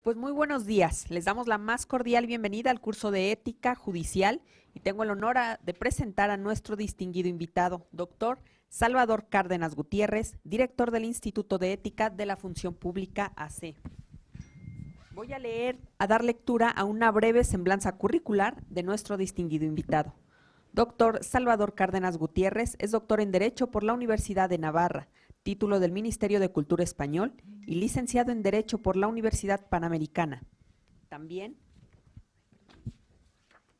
Pues muy buenos días, les damos la más cordial bienvenida al curso de Ética Judicial y tengo el honor de presentar a nuestro distinguido invitado, doctor Salvador Cárdenas Gutiérrez, director del Instituto de Ética de la Función Pública AC. Voy a dar lectura a una breve semblanza curricular de nuestro distinguido invitado. Doctor Salvador Cárdenas Gutiérrez es doctor en Derecho por la Universidad de Navarra, título del Ministerio de Cultura Español y licenciado en Derecho por la Universidad Panamericana. También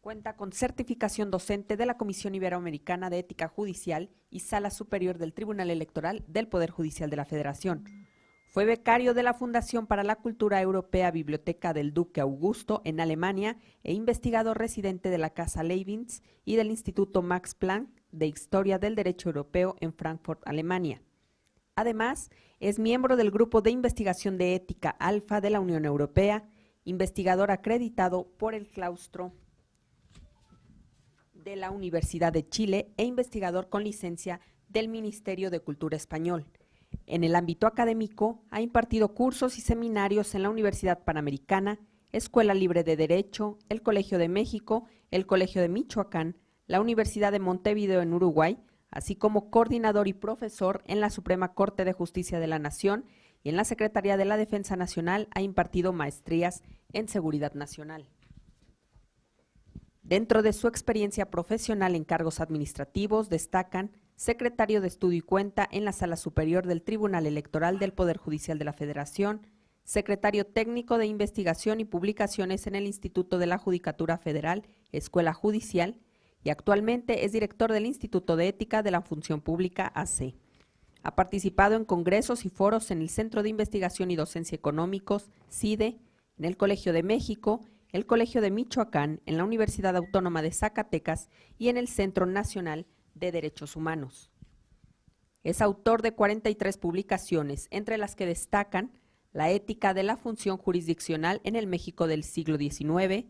cuenta con certificación docente de la Comisión Iberoamericana de Ética Judicial y Sala Superior del Tribunal Electoral del Poder Judicial de la Federación. Fue becario de la Fundación para la Cultura Europea Biblioteca del Duque Augusto en Alemania e investigador residente de la Casa Leibniz y del Instituto Max Planck de Historia del Derecho Europeo en Frankfurt, Alemania. Además, es miembro del Grupo de Investigación de Ética Alfa de la Unión Europea, investigador acreditado por el Claustro de la Universidad de Chile e investigador con licencia del Ministerio de Cultura Español. En el ámbito académico, ha impartido cursos y seminarios en la Universidad Panamericana, Escuela Libre de Derecho, el Colegio de México, el Colegio de Michoacán, la Universidad de Montevideo en Uruguay, así como coordinador y profesor en la Suprema Corte de Justicia de la Nación y en la Secretaría de la Defensa Nacional ha impartido maestrías en Seguridad Nacional. Dentro de su experiencia profesional en cargos administrativos destacan secretario de Estudio y Cuenta en la Sala Superior del Tribunal Electoral del Poder Judicial de la Federación, secretario técnico de Investigación y Publicaciones en el Instituto de la Judicatura Federal, Escuela Judicial, y actualmente es director del Instituto de Ética de la Función Pública AC. Ha participado en congresos y foros en el Centro de Investigación y Docencia Económicos, CIDE, en el Colegio de México, el Colegio de Michoacán, en la Universidad Autónoma de Zacatecas y en el Centro Nacional de Derechos Humanos. Es autor de 43 publicaciones, entre las que destacan La ética de la función jurisdiccional en el México del siglo XIX,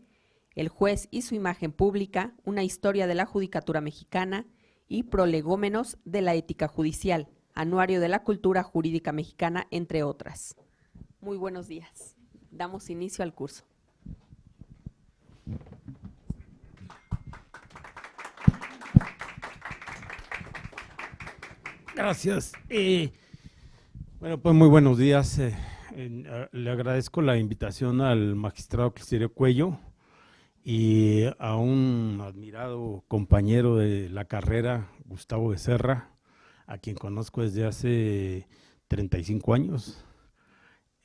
El juez y su imagen pública, una historia de la judicatura mexicana y Prolegómenos de la ética judicial, Anuario de la cultura jurídica mexicana, entre otras. Muy buenos días. Damos inicio al curso. Gracias. Bueno, pues muy buenos días. Le agradezco la invitación al magistrado Clisterio Cuello y a un admirado compañero de la carrera, Gustavo Becerra, a quien conozco desde hace 35 años,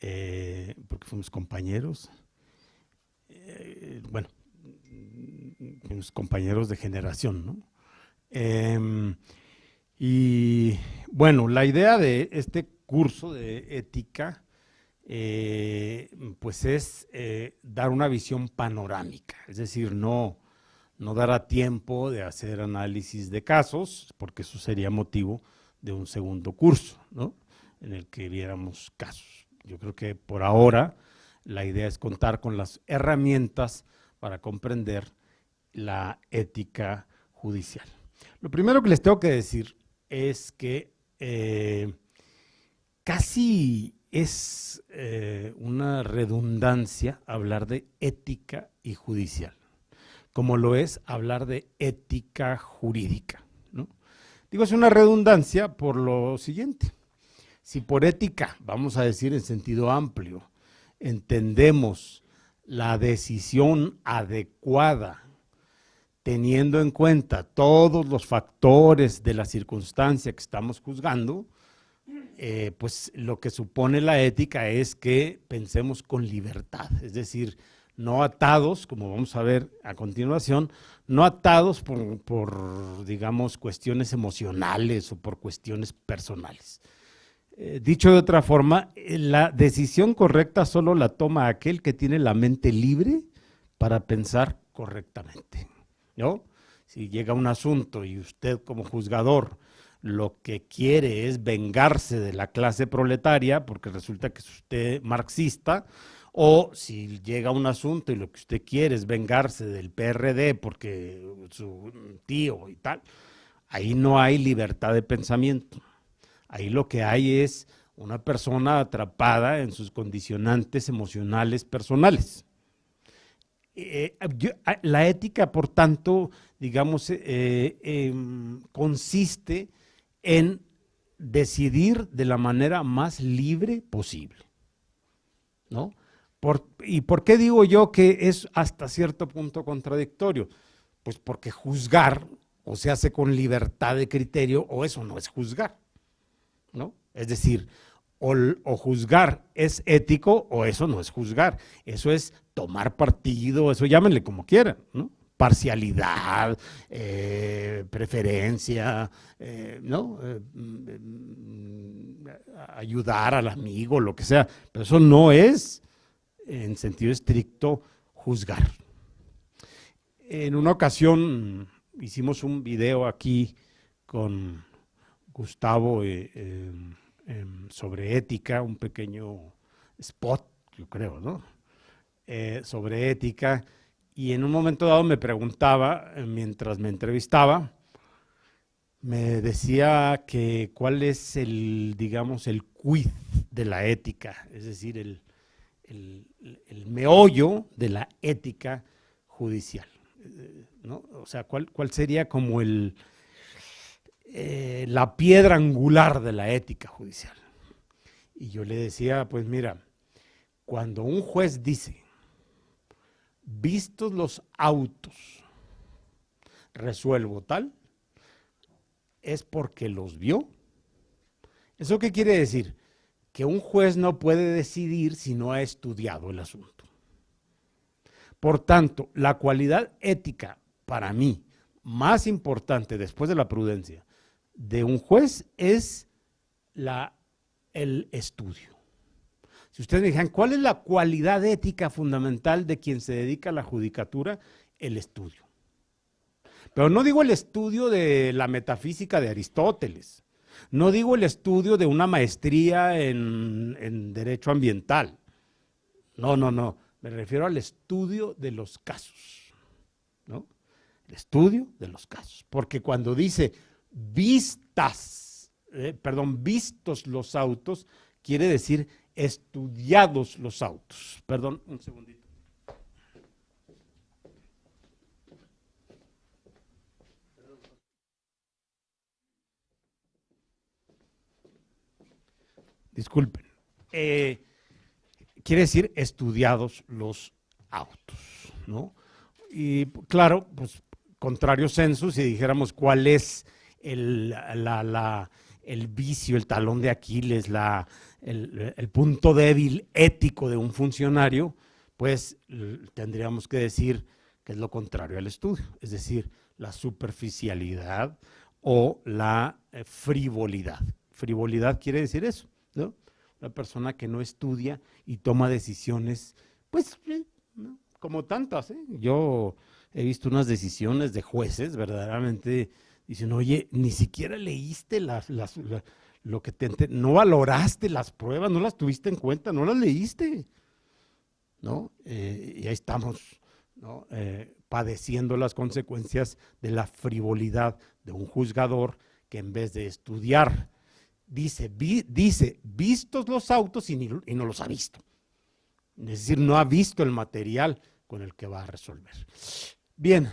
porque fuimos compañeros. Bueno, fuimos compañeros de generación, ¿no? Y bueno, la idea de este curso de ética pues es dar una visión panorámica, es decir, no dará tiempo de hacer análisis de casos, porque eso sería motivo de un segundo curso, ¿no? En el que viéramos casos. Yo creo que por ahora la idea es contar con las herramientas para comprender la ética judicial. Lo primero que les tengo que decir es que casi es una redundancia hablar de ética y judicial, como lo es hablar de ética jurídica, ¿no? Digo, es una redundancia por lo siguiente. Si por ética, vamos a decir en sentido amplio, entendemos la decisión adecuada, teniendo en cuenta todos los factores de la circunstancia que estamos juzgando, pues lo que supone la ética es que pensemos con libertad, es decir, no atados, como vamos a ver a continuación, no atados por digamos, cuestiones emocionales o por cuestiones personales. Dicho de otra forma, la decisión correcta solo la toma aquel que tiene la mente libre para pensar correctamente, ¿no? Si llega un asunto y usted como juzgador lo que quiere es vengarse de la clase proletaria porque resulta que es usted marxista, o si llega un asunto y lo que usted quiere es vengarse del PRD porque su tío y tal, ahí no hay libertad de pensamiento. Ahí lo que hay es una persona atrapada en sus condicionantes emocionales personales. La ética, por tanto, digamos, consiste en decidir de la manera más libre posible, ¿no? ¿Y por qué digo yo que es hasta cierto punto contradictorio? Pues porque juzgar o se hace con libertad de criterio o eso no es juzgar, ¿no? Es decir, o juzgar es ético o eso no es juzgar, eso es tomar partido, eso llámenle como quieran, ¿no? Parcialidad, preferencia, ¿no? Ayudar al amigo, lo que sea, pero eso no es, en sentido estricto, juzgar. En una ocasión hicimos un video aquí con Gustavo sobre ética, un pequeño spot, yo creo, ¿no? Sobre ética, y en un momento dado me preguntaba, mientras me entrevistaba, me decía que cuál es el, digamos, el quid de la ética, es decir, el meollo de la ética judicial, ¿no? O sea, ¿cuál sería como la piedra angular de la ética judicial? Y yo le decía, pues mira, cuando un juez dice, vistos los autos, resuelvo tal, es porque los vio. ¿Eso qué quiere decir? Que un juez no puede decidir si no ha estudiado el asunto. Por tanto, la cualidad ética, para mí, más importante después de la prudencia, de un juez es el estudio. Si ustedes me dijeran, ¿cuál es la cualidad ética fundamental de quien se dedica a la judicatura? El estudio. Pero no digo el estudio de la metafísica de Aristóteles, no digo el estudio de una maestría en derecho ambiental. No, me refiero al estudio de los casos, ¿no? El estudio de los casos, porque cuando dice vistos los autos, quiere decir estudiados los autos. Perdón, un segundito. Disculpen. Quiere decir estudiados los autos, ¿no? Y claro, pues contrario sensu, si dijéramos cuál es el vicio, el talón de Aquiles, el punto débil ético de un funcionario, pues tendríamos que decir que es lo contrario al estudio, es decir, la superficialidad o la frivolidad. Frivolidad quiere decir eso, ¿no? Una persona que no estudia y toma decisiones, pues, ¿no? Como tantas, ¿eh? Yo he visto unas decisiones de jueces, verdaderamente, dicen, oye, ni siquiera leíste lo que no valoraste las pruebas, no las tuviste en cuenta, no las leíste, ¿no? Y ahí estamos, ¿no? Padeciendo las consecuencias de la frivolidad de un juzgador que en vez de estudiar, dice, vistos los autos y no los ha visto. Es decir, no ha visto el material con el que va a resolver. Bien,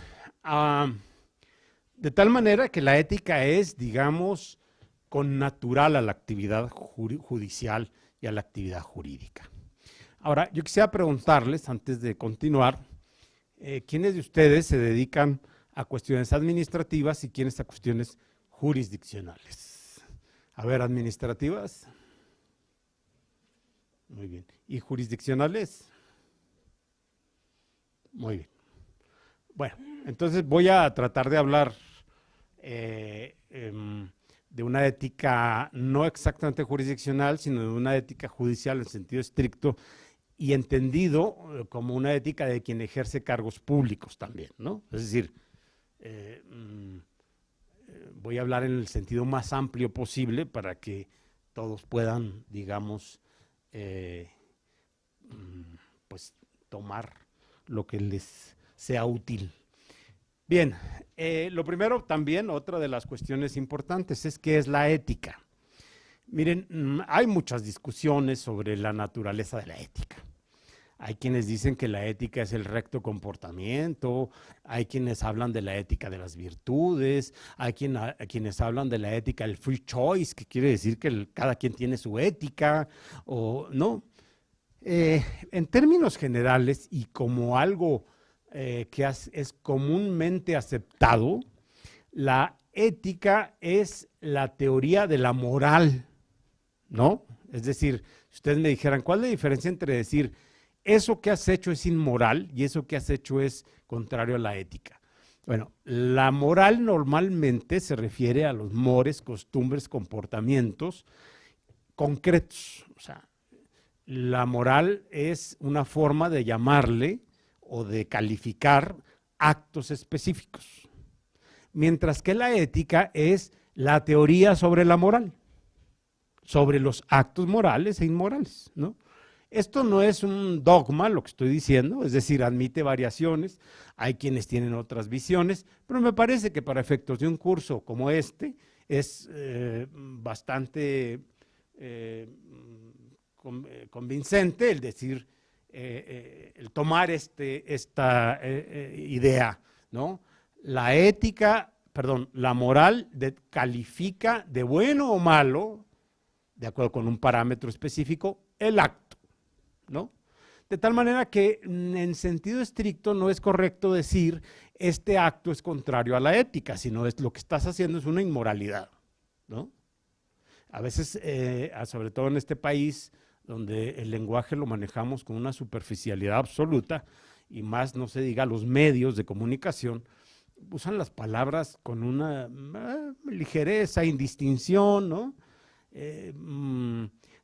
de tal manera que la ética es, digamos, connatural a la actividad judicial y a la actividad jurídica. Ahora, yo quisiera preguntarles, antes de continuar, ¿quiénes de ustedes se dedican a cuestiones administrativas y quiénes a cuestiones jurisdiccionales? A ver, administrativas. Muy bien. ¿Y jurisdiccionales? Muy bien. Bueno, entonces voy a tratar de hablar de una ética no exactamente jurisdiccional, sino de una ética judicial en sentido estricto y entendido como una ética de quien ejerce cargos públicos también, ¿no? Es decir, voy a hablar en el sentido más amplio posible para que todos puedan, digamos, pues tomar lo que les sea útil. Bien, lo primero también, otra de las cuestiones importantes es qué es la ética. Miren, hay muchas discusiones sobre la naturaleza de la ética. Hay quienes dicen que la ética es el recto comportamiento, hay quienes hablan de la ética de las virtudes, hay quienes hablan de la ética del free choice, que quiere decir que cada quien tiene su ética, o no. En términos generales y como algo que es comúnmente aceptado, la ética es la teoría de la moral, ¿no? Es decir, si ustedes me dijeran, ¿cuál es la diferencia entre decir eso que has hecho es inmoral y eso que has hecho es contrario a la ética? Bueno, la moral normalmente se refiere a los mores, costumbres, comportamientos concretos. O sea, la moral es una forma de llamarle o de calificar actos específicos, mientras que la ética es la teoría sobre la moral, sobre los actos morales e inmorales, ¿no? Esto no es un dogma, lo que estoy diciendo, es decir, admite variaciones, hay quienes tienen otras visiones, pero me parece que para efectos de un curso como este es bastante convincente el decir, el tomar esta idea, ¿no? La ética, perdón, la moral califica de bueno o malo, de acuerdo con un parámetro específico, el acto, ¿no? De tal manera que en sentido estricto no es correcto decir este acto es contrario a la ética, sino es lo que estás haciendo es una inmoralidad, ¿no? A veces, sobre todo en este país, donde el lenguaje lo manejamos con una superficialidad absoluta, y más no se diga los medios de comunicación, usan las palabras con una ligereza, indistinción, ¿no?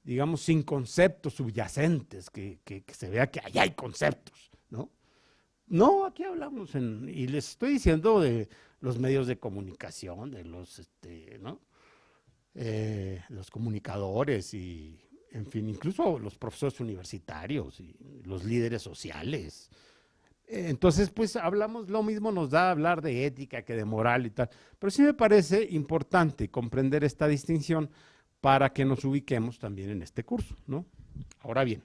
Digamos, sin conceptos subyacentes, que se vea que allá hay conceptos, ¿no? No, aquí hablamos, y les estoy diciendo de los medios de comunicación, de los, ¿no? Los comunicadores y, en fin, incluso los profesores universitarios y los líderes sociales. Entonces, pues hablamos, lo mismo nos da hablar de ética que de moral y tal, pero sí me parece importante comprender esta distinción para que nos ubiquemos también en este curso, ¿no? Ahora bien,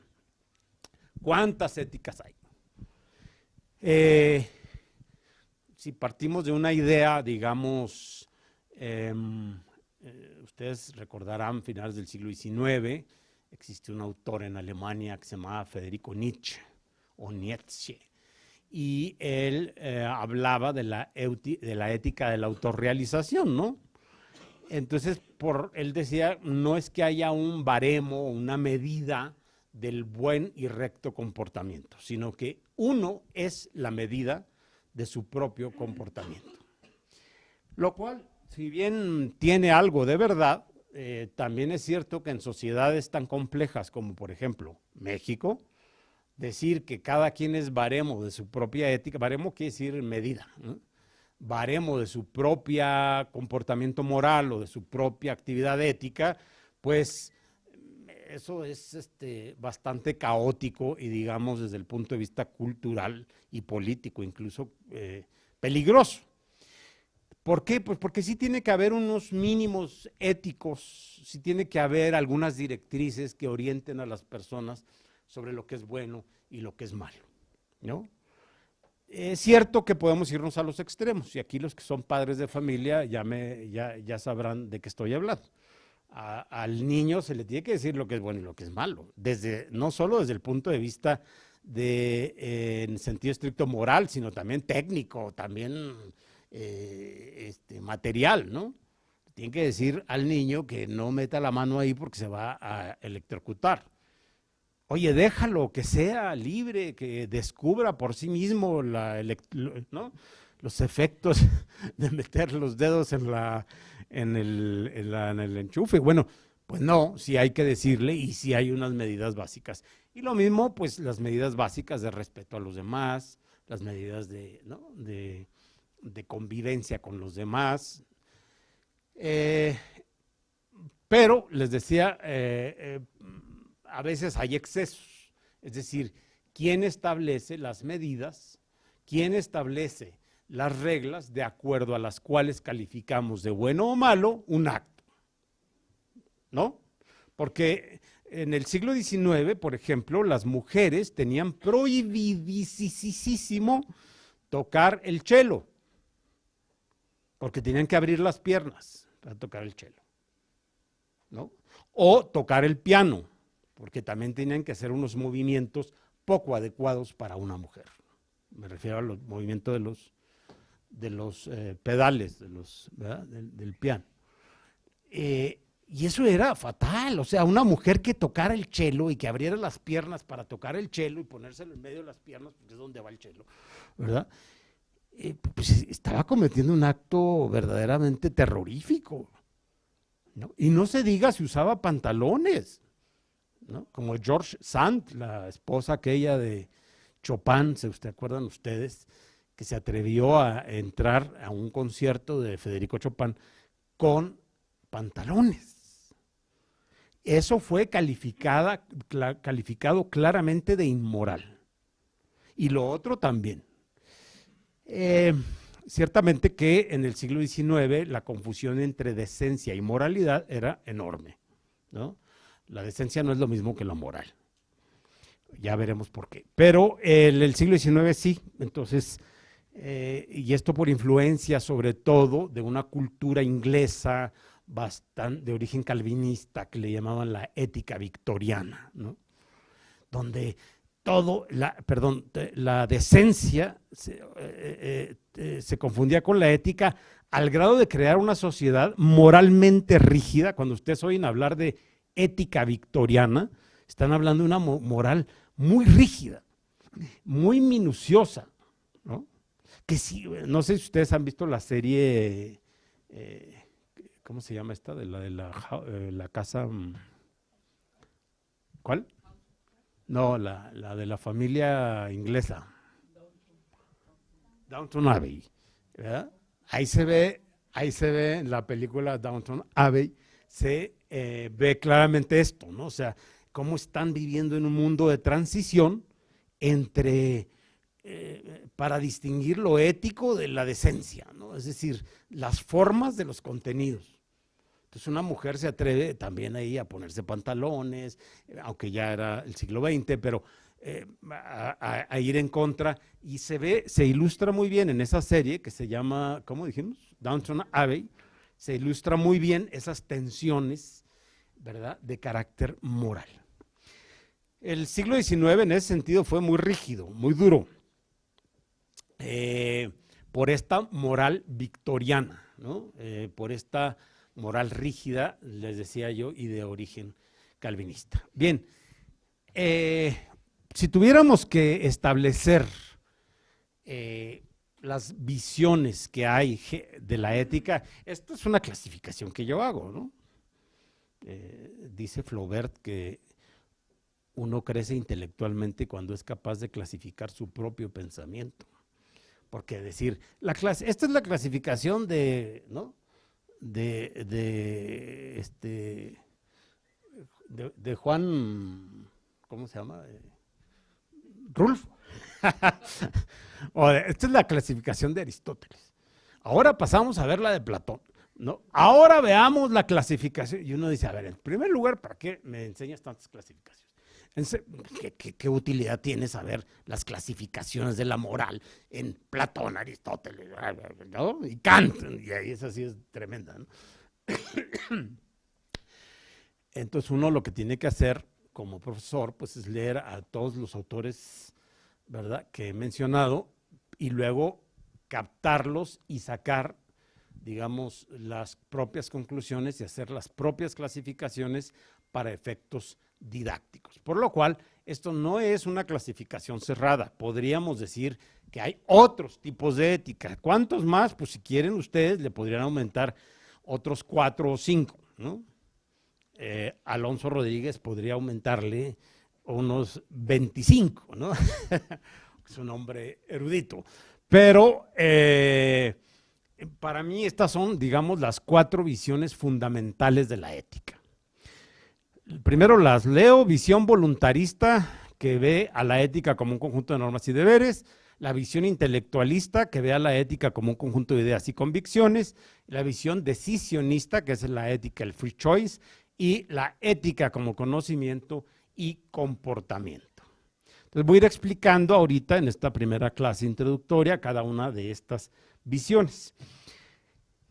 ¿cuántas éticas hay? Si partimos de una idea, digamos, ustedes recordarán, finales del siglo XIX, existe un autor en Alemania que se llamaba Federico Nietzsche, o Nietzsche, y él hablaba de la ética de la autorrealización, ¿no? Entonces, él decía, no es que haya un baremo, una medida del buen y recto comportamiento, sino que uno es la medida de su propio comportamiento. Lo cual, si bien tiene algo de verdad, también es cierto que en sociedades tan complejas como, por ejemplo, México, decir que cada quien es baremo de su propia ética, baremo quiere decir medida, ¿no? Baremo de su propia comportamiento moral o de su propia actividad ética, pues eso es bastante caótico y, digamos, desde el punto de vista cultural y político, incluso peligroso. ¿Por qué? Pues porque sí tiene que haber unos mínimos éticos, sí tiene que haber algunas directrices que orienten a las personas sobre lo que es bueno y lo que es malo, ¿no? Es cierto que podemos irnos a los extremos, y aquí los que son padres de familia ya sabrán de qué estoy hablando. Al niño se le tiene que decir lo que es bueno y lo que es malo, no solo desde el punto de vista en sentido estricto moral, sino también técnico, también material, ¿no? Tiene que decir al niño que no meta la mano ahí porque se va a electrocutar. Oye, déjalo, que sea libre, que descubra por sí mismo ¿no? Los efectos de meter los dedos en el enchufe. Bueno, pues no, sí hay que decirle y sí hay unas medidas básicas. Y lo mismo, pues las medidas básicas de respeto a los demás, las medidas ¿no? de convivencia con los demás. Pero, les decía, a veces hay excesos, es decir, ¿quién establece las medidas? ¿Quién establece las reglas de acuerdo a las cuales calificamos de bueno o malo un acto? ¿No? Porque en el siglo XIX, por ejemplo, las mujeres tenían prohibidísimo tocar el cello, porque tenían que abrir las piernas para tocar el cello, ¿no? O tocar el piano, porque también tenían que hacer unos movimientos poco adecuados para una mujer. Me refiero a los movimientos de los pedales, ¿verdad? Del piano. Y eso era fatal, o sea, una mujer que tocara el cello y que abriera las piernas para tocar el cello y ponérselo en medio de las piernas, porque es donde va el cello, ¿verdad? Pues estaba cometiendo un acto verdaderamente terrorífico, ¿no? Y no se diga si usaba pantalones, ¿no? Como George Sand, la esposa aquella de Chopin, ¿se acuerdan ustedes? Que se atrevió a entrar a un concierto de Federico Chopin con pantalones. Eso fue calificado claramente de inmoral. Y lo otro también. Ciertamente que en el siglo XIX la confusión entre decencia y moralidad era enorme, ¿no? La decencia no es lo mismo que la moral. Ya veremos por qué. Pero en el siglo XIX sí, entonces, y esto por influencia sobre todo de una cultura inglesa bastante de origen calvinista que le llamaban la ética victoriana, ¿no? Donde la decencia se confundía con la ética al grado de crear una sociedad moralmente rígida. Cuando ustedes oyen hablar de ética victoriana, están hablando de una moral muy rígida, muy minuciosa, ¿no? Que sí, no sé si ustedes han visto la serie, ¿cómo se llama esta? De la casa, ¿cuál? No, la de la familia inglesa. Downton Abbey, ¿verdad? Ahí se ve en la película Downton Abbey, se ve claramente esto, ¿no? O sea, cómo están viviendo en un mundo de transición para distinguir lo ético de la decencia, ¿no? Es decir, las formas de los contenidos. Entonces una mujer se atreve también ahí a ponerse pantalones, aunque ya era el siglo XX, pero a ir en contra, y se ilustra muy bien en esa serie que se llama, ¿cómo dijimos? Downton Abbey. Se ilustra muy bien esas tensiones, ¿verdad?, de carácter moral. El siglo XIX en ese sentido fue muy rígido, muy duro, por esta moral victoriana, ¿no? Por esta moral rígida, les decía yo, y de origen calvinista. Bien, si tuviéramos que establecer las visiones que hay de la ética, esto es una clasificación que yo hago, ¿no? Dice Flaubert que uno crece intelectualmente cuando es capaz de clasificar su propio pensamiento. Porque decir, esta es la clasificación de, ¿no?, de Juan, ¿cómo se llama? Rulfo. Esta es la clasificación de Aristóteles. Ahora pasamos a ver la de Platón, ¿no? Ahora veamos la clasificación. Y uno dice, a ver, en primer lugar, ¿para qué me enseñas tantas clasificaciones? ¿Qué utilidad tiene saber las clasificaciones de la moral en Platón, Aristóteles, ¿no?, y Kant? Y ahí esa sí es tremenda, ¿no? Entonces uno lo que tiene que hacer como profesor, pues, es leer a todos los autores, ¿verdad?, que he mencionado, y luego captarlos y sacar, digamos, las propias conclusiones y hacer las propias clasificaciones para efectos didácticos. Por lo cual, esto no es una clasificación cerrada. Podríamos decir que hay otros tipos de ética. ¿Cuántos más? Pues si quieren ustedes, le podrían aumentar otros 4 o 5, ¿no? Alonso Rodríguez podría aumentarle unos 25, ¿no? Es un hombre erudito. Pero para mí estas son, digamos, las 4 visiones fundamentales de la ética. Primero las leo: visión voluntarista, que ve a la ética como un conjunto de normas y deberes; la visión intelectualista, que ve a la ética como un conjunto de ideas y convicciones; la visión decisionista, que es la ética, el free choice; y la ética como conocimiento y comportamiento. Entonces voy a ir explicando ahorita en esta primera clase introductoria cada una de estas visiones.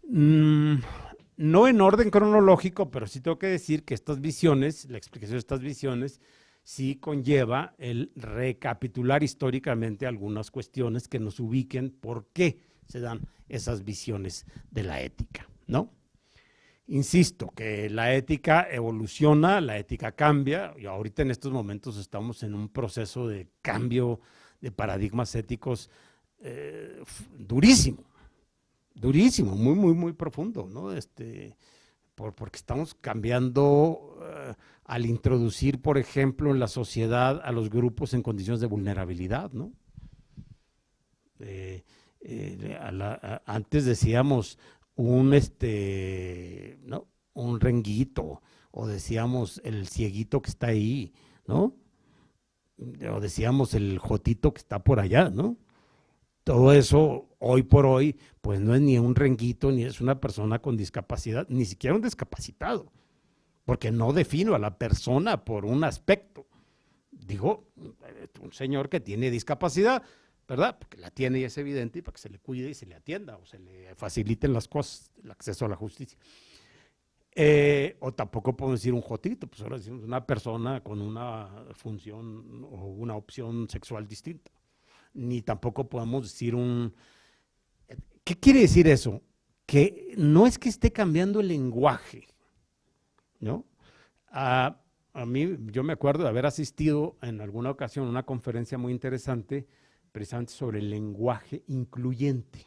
No en orden cronológico, pero sí tengo que decir que estas visiones, la explicación de estas visiones, sí conlleva el recapitular históricamente algunas cuestiones que nos ubiquen por qué se dan esas visiones de la ética, ¿no? Insisto que la ética evoluciona, la ética cambia, y ahorita en estos momentos estamos en un proceso de cambio de paradigmas éticos durísimo, muy profundo, ¿no? Porque estamos cambiando al introducir, por ejemplo, en la sociedad a los grupos en condiciones de vulnerabilidad, ¿no? Antes decíamos ¿no? Un renguito, o decíamos el cieguito que está ahí, ¿no? O decíamos el jotito que está por allá, ¿no? Todo eso, hoy por hoy, pues no es ni un renguito, ni es una persona con discapacidad, ni siquiera un discapacitado, porque no defino a la persona por un aspecto. Digo, un señor que tiene discapacidad, ¿verdad? Porque la tiene y es evidente, y para que se le cuide y se le atienda, o se le faciliten las cosas, el acceso a la justicia. O tampoco podemos decir un jotito, pues ahora decimos una persona con una función o una opción sexual distinta. Ni tampoco podemos decir ¿Qué quiere decir eso? Que no es que esté cambiando el lenguaje, ¿no? A mí, yo me acuerdo de haber asistido en alguna ocasión a una conferencia muy interesante precisamente sobre el lenguaje incluyente.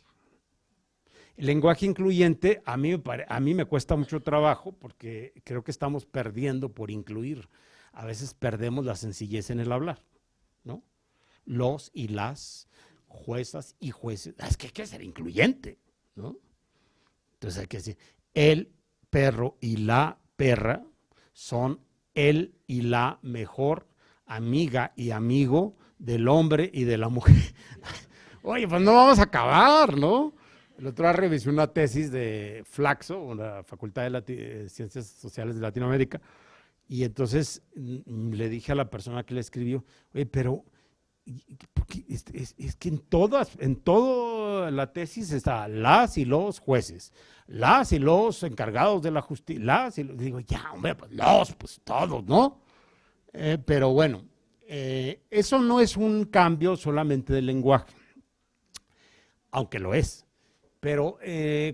El lenguaje incluyente a mí me cuesta mucho trabajo porque creo que estamos perdiendo por incluir. A veces perdemos la sencillez en el hablar, ¿no? Los y las juezas y jueces. Es que hay que ser incluyente, ¿no? Entonces hay que decir, el perro y la perra son el y la mejor amiga y amigo del hombre y de la mujer. Oye, pues no vamos a acabar, ¿no? El otro día revisé una tesis de Flaxo, la Facultad de Ciencias Sociales de Latinoamérica, y entonces le dije a la persona que le escribió, oye, pero porque es que en toda la tesis está las y los jueces, las y los encargados de la justicia, digo, ya, hombre, pues pues todos, ¿no? Pero bueno, eso no es un cambio solamente del lenguaje, aunque lo es. Pero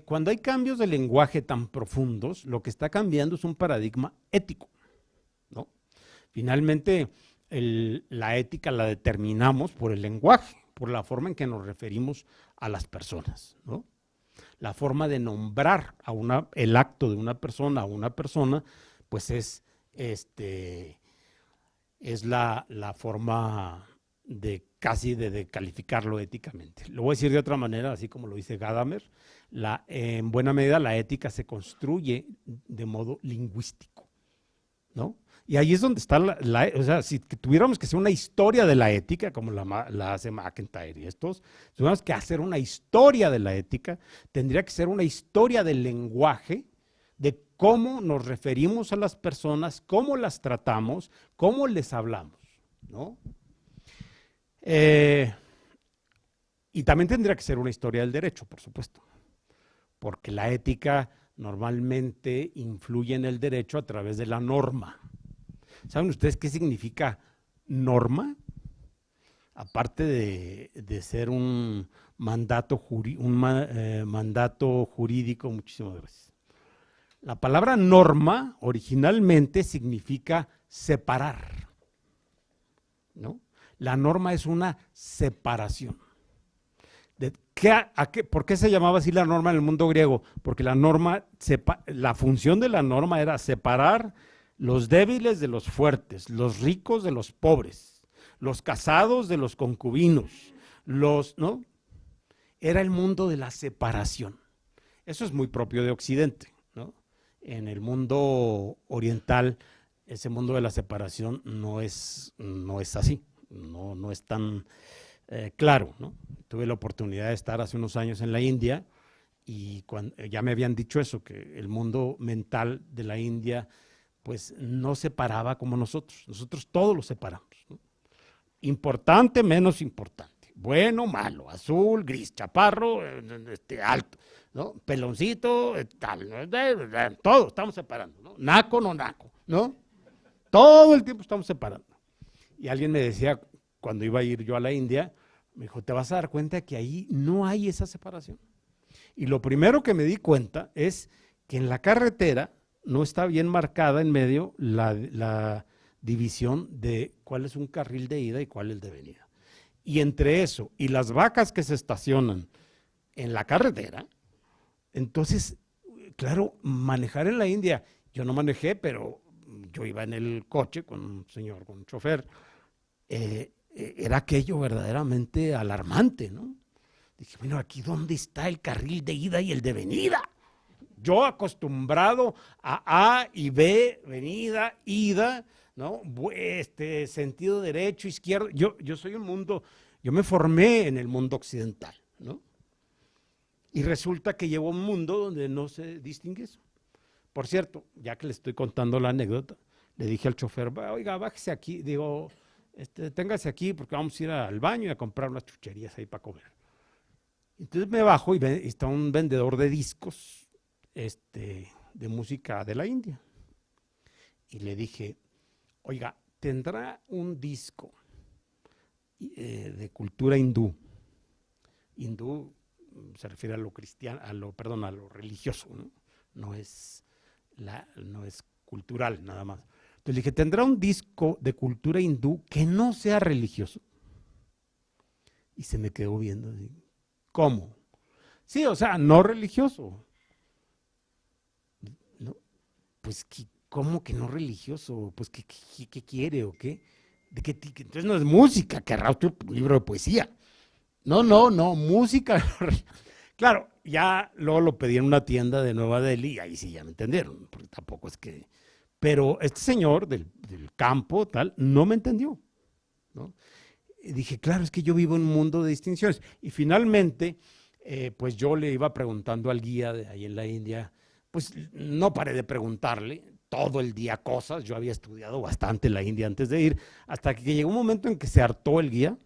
cuando hay cambios de lenguaje tan profundos, lo que está cambiando es un paradigma ético, ¿no? Finalmente, la ética la determinamos por el lenguaje, por la forma en que nos referimos a las personas, ¿no? La forma de nombrar el acto de una persona a una persona, pues es la forma casi de calificarlo éticamente. Lo voy a decir de otra manera, así como lo dice Gadamer, en buena medida la ética se construye de modo lingüístico, ¿no? Y ahí es donde está o sea, si tuviéramos que hacer una historia de la ética, como la hace McIntyre y estos, si tuviéramos que hacer una historia de la ética, tendría que ser una historia del lenguaje, de cómo nos referimos a las personas, cómo las tratamos, cómo les hablamos, ¿no? Y también tendría que ser una historia del derecho, por supuesto, porque la ética normalmente influye en el derecho a través de la norma. ¿Saben ustedes qué significa norma? Aparte de ser un mandato jurídico, muchísimas gracias. La palabra norma originalmente significa separar, ¿no? La norma es una separación. ¿Por qué se llamaba así la norma en el mundo griego? Porque la función de la norma era separar los débiles de los fuertes, los ricos de los pobres, los casados de los concubinos, ¿no? Era el mundo de la separación. Eso es muy propio de Occidente, ¿no? En el mundo oriental, ese mundo de la separación no es así, no es tan claro, ¿no? Tuve la oportunidad de estar hace unos años en la India y ya me habían dicho eso, que el mundo mental de la India pues no separaba como nosotros. Nosotros todos lo separamos, ¿no? Importante, menos importante, bueno, malo, azul, gris, chaparro, alto, ¿no? Peloncito, tal, ¿no? Todo estamos separando, ¿no? Naco, no naco, ¿no? Todo el tiempo estamos separando. Y alguien me decía, cuando iba a ir yo a la India, me dijo, te vas a dar cuenta que ahí no hay esa separación. Y lo primero que me di cuenta es que en la carretera no está bien marcada en medio la división de cuál es un carril de ida y cuál es de venida. Y entre eso y las vacas que se estacionan en la carretera, entonces, claro, manejar en la India, yo no manejé, pero yo iba en el coche con un señor, con un chofer, era aquello verdaderamente alarmante, ¿no? Dije, bueno, aquí ¿dónde está el carril de ida y el de venida? Yo acostumbrado a A y B, venida, ida, ¿no? Sentido derecho, izquierdo. Yo soy un mundo, yo me formé en el mundo occidental, ¿no? Y resulta que llevo un mundo donde no se distingue eso. Por cierto, ya que le estoy contando la anécdota, le dije al chofer, oiga, bájese aquí, digo, téngase aquí porque vamos a ir al baño y a comprar unas chucherías ahí para comer. Entonces me bajo y está un vendedor de discos de música de la India. Y le dije, oiga, ¿tendrá un disco de cultura hindú? Hindú se refiere a lo cristiano, a lo religioso, ¿no? No es cultural nada más. Entonces le dije, ¿tendrá un disco de cultura hindú que no sea religioso? Y se me quedó viendo así. ¿Cómo? Sí, o sea, no religioso. ¿No? Pues, ¿cómo que no religioso? Pues, ¿qué quiere o qué? Entonces no es música, querrá usted un libro de poesía. No, música. Claro, ya luego lo pedí en una tienda de Nueva Delhi y ahí sí ya me entendieron, porque tampoco es que… Pero este señor del campo, tal, no me entendió, ¿no? Y dije, claro, es que yo vivo en un mundo de distinciones. Y finalmente, pues yo le iba preguntando al guía de ahí en la India, pues no paré de preguntarle todo el día cosas. Yo había estudiado bastante en la India antes de ir, hasta que llegó un momento en que se hartó el guía.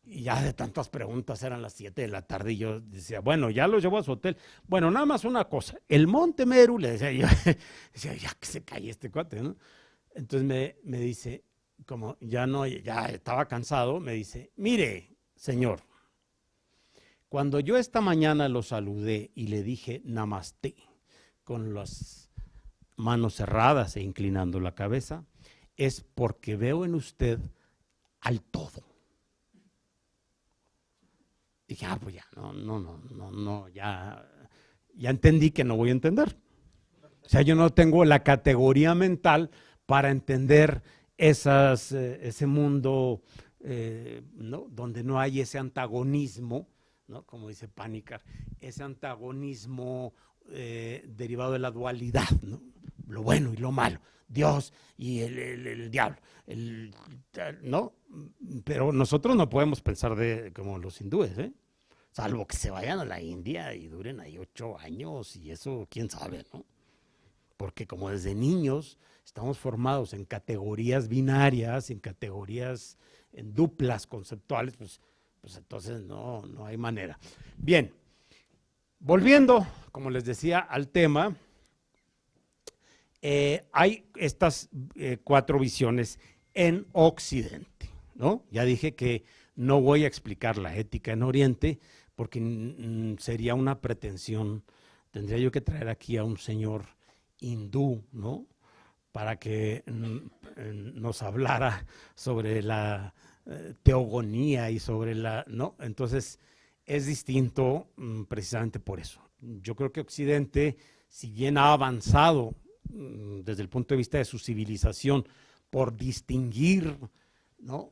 Y ya de tantas preguntas, eran las 7 de la tarde y yo decía, bueno, ya lo llevo a su hotel. Bueno, nada más una cosa, el Monte Meru, le decía yo, decía, ya que se cae este cuate, ¿no? Entonces me dice, como ya estaba cansado, me dice, mire, señor, cuando yo esta mañana lo saludé y le dije namaste, con las manos cerradas e inclinando la cabeza, es porque veo en usted al todo. Dije, pues ya, ya entendí que no voy a entender. O sea, yo no tengo la categoría mental para entender ese mundo, ¿no? Donde no hay ese antagonismo, ¿no? Como dice Panikkar, ese antagonismo derivado de la dualidad, ¿no? Lo bueno y lo malo, Dios y el diablo, ¿no? Pero nosotros no podemos pensar como los hindúes, salvo que se vayan a la India y duren ahí 8 años y eso, quién sabe, ¿no? Porque como desde niños estamos formados en categorías binarias, en duplas conceptuales, pues entonces no hay manera. Bien, volviendo, como les decía, al tema, hay estas 4 visiones en Occidente, ¿no? Ya dije que no voy a explicar la ética en Oriente porque sería una pretensión. Tendría yo que traer aquí a un señor hindú, ¿no? Para que nos hablara sobre la teogonía y sobre ¿no? Entonces es distinto precisamente por eso. Yo creo que Occidente, si bien ha avanzado desde el punto de vista de su civilización por distinguir, ¿no?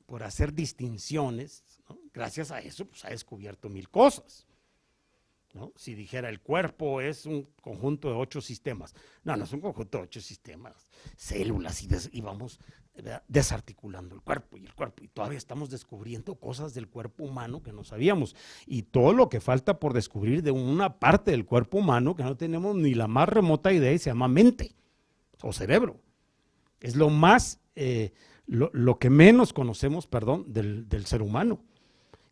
Por hacer distinciones, ¿no? Gracias a eso pues ha descubierto 1000 cosas, ¿no? Si dijera el cuerpo es un conjunto de 8 sistemas, no es un conjunto de 8 sistemas, células y vamos desarticulando el cuerpo y todavía estamos descubriendo cosas del cuerpo humano que no sabíamos. Y todo lo que falta por descubrir de una parte del cuerpo humano que no tenemos ni la más remota idea y se llama mente o cerebro. Es lo más, lo que menos conocemos, perdón, del ser humano.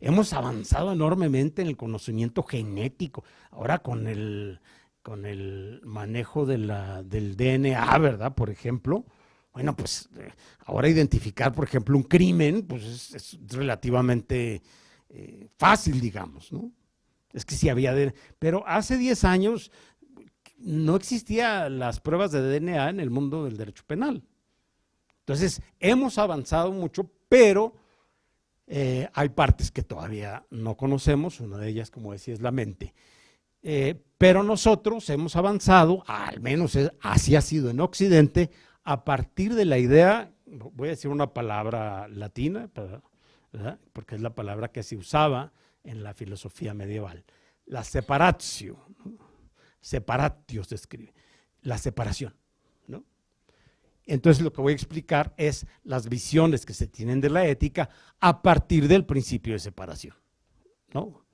Hemos avanzado enormemente en el conocimiento genético. Ahora con el manejo del DNA, ¿verdad? Por ejemplo, bueno, pues ahora identificar, por ejemplo, un crimen, pues es relativamente fácil, digamos, ¿no? Es que sí había pero hace 10 años no existían las pruebas de DNA en el mundo del derecho penal. Entonces, hemos avanzado mucho, pero hay partes que todavía no conocemos, una de ellas, como decía, es la mente. Pero nosotros hemos avanzado, al menos así ha sido en Occidente, a partir de la idea, voy a decir una palabra latina, ¿verdad? Porque es la palabra que se usaba en la filosofía medieval, la separatio, ¿no? Separatio se escribe, la separación, ¿no? Entonces lo que voy a explicar es las visiones que se tienen de la ética a partir del principio de separación, ¿no?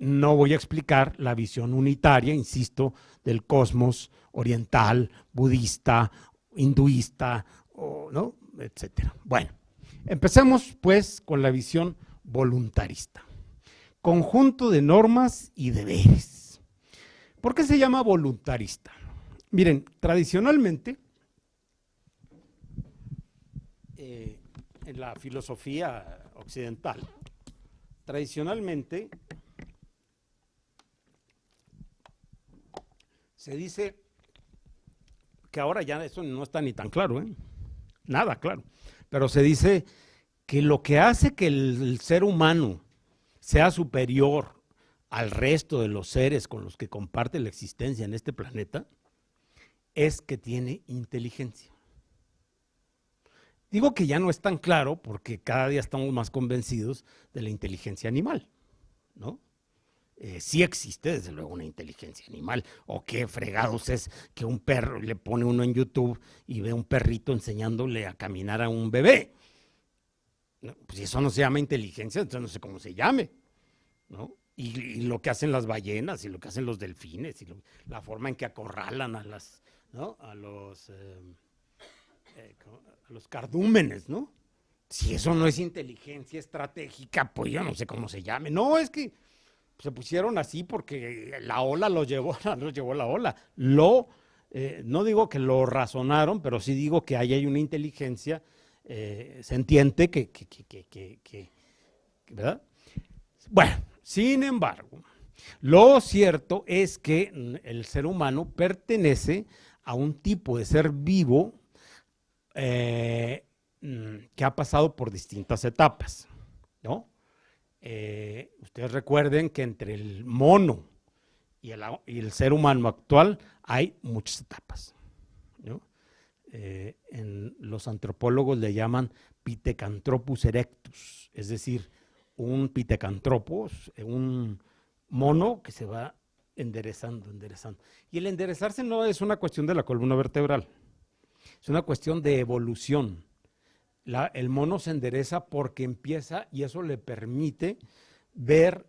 No voy a explicar la visión unitaria, insisto, del cosmos oriental, budista, hinduista, ¿no? Etcétera. Bueno, empecemos pues con la visión voluntarista. Conjunto de normas y deberes. ¿Por qué se llama voluntarista? Miren, tradicionalmente, en la filosofía occidental, tradicionalmente se dice que ahora ya eso no está ni tan claro, nada claro, pero se dice que lo que hace que el ser humano sea superior al resto de los seres con los que comparte la existencia en este planeta es que tiene inteligencia. Digo que ya no es tan claro porque cada día estamos más convencidos de la inteligencia animal, ¿no? Sí existe desde luego una inteligencia animal, o qué fregados es que un perro le pone uno en YouTube y ve a un perrito enseñándole a caminar a un bebé. No, pues eso no se llama inteligencia, entonces no sé cómo se llame, ¿no? Y lo que hacen las ballenas y lo que hacen los delfines y la forma en que acorralan a las, ¿no? a los cardúmenes, ¿no? Si eso no es inteligencia estratégica, pues yo no sé cómo se llame. No, es que se pusieron así porque la ola los llevó la ola. No digo que lo razonaron, pero sí digo que ahí hay una inteligencia sentiente ¿verdad? Bueno, sin embargo, lo cierto es que el ser humano pertenece a un tipo de ser vivo que ha pasado por distintas etapas, ¿no? Ustedes recuerden que entre el mono y el ser humano actual hay muchas etapas, ¿no? Los antropólogos le llaman Pithecanthropus erectus, es decir, un Pithecanthropus, un mono que se va enderezando. Y el enderezarse no es una cuestión de la columna vertebral, es una cuestión de evolución. El mono se endereza porque empieza y eso le permite ver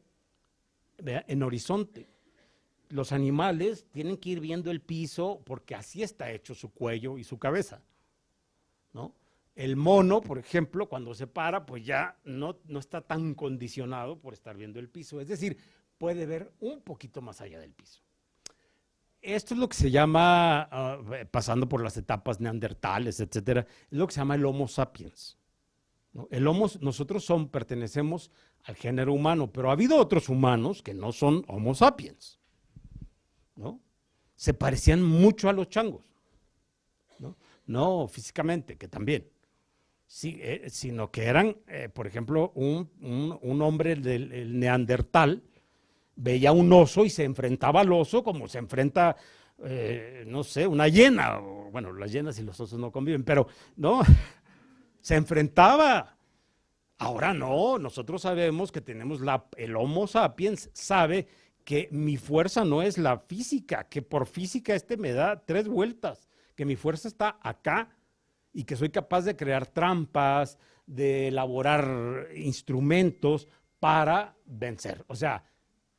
en horizonte. Los animales tienen que ir viendo el piso porque así está hecho su cuello y su cabeza, ¿no? El mono, por ejemplo, cuando se para, pues ya no está tan condicionado por estar viendo el piso. Es decir, puede ver un poquito más allá del piso. Esto es lo que se llama, pasando por las etapas neandertales, etcétera, es lo que se llama el Homo sapiens, ¿no? Nosotros pertenecemos al género humano, pero ha habido otros humanos que no son Homo sapiens, ¿no? Se parecían mucho a los changos, ¿no? No físicamente, que también, sí, sino que eran, por ejemplo, un hombre del neandertal, veía un oso y se enfrentaba al oso como se enfrenta, no sé, una hiena. Bueno, las hienas y los osos no conviven, pero no, se enfrentaba. Ahora no, nosotros sabemos que tenemos el Homo sapiens sabe que mi fuerza no es la física, que por física me da 3 vueltas, que mi fuerza está acá y que soy capaz de crear trampas, de elaborar instrumentos para vencer. O sea,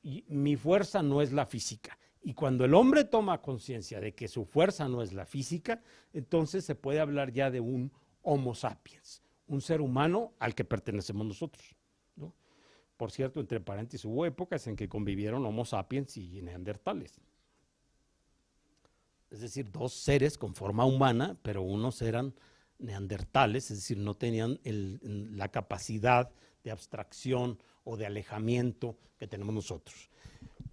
mi fuerza no es la física. Y cuando el hombre toma conciencia de que su fuerza no es la física, entonces se puede hablar ya de un Homo sapiens, un ser humano al que pertenecemos nosotros, ¿no? Por cierto, entre paréntesis, hubo épocas en que convivieron Homo sapiens y neandertales. Es decir, dos seres con forma humana, pero unos eran neandertales, es decir, no tenían la capacidad de abstracción o de alejamiento que tenemos nosotros.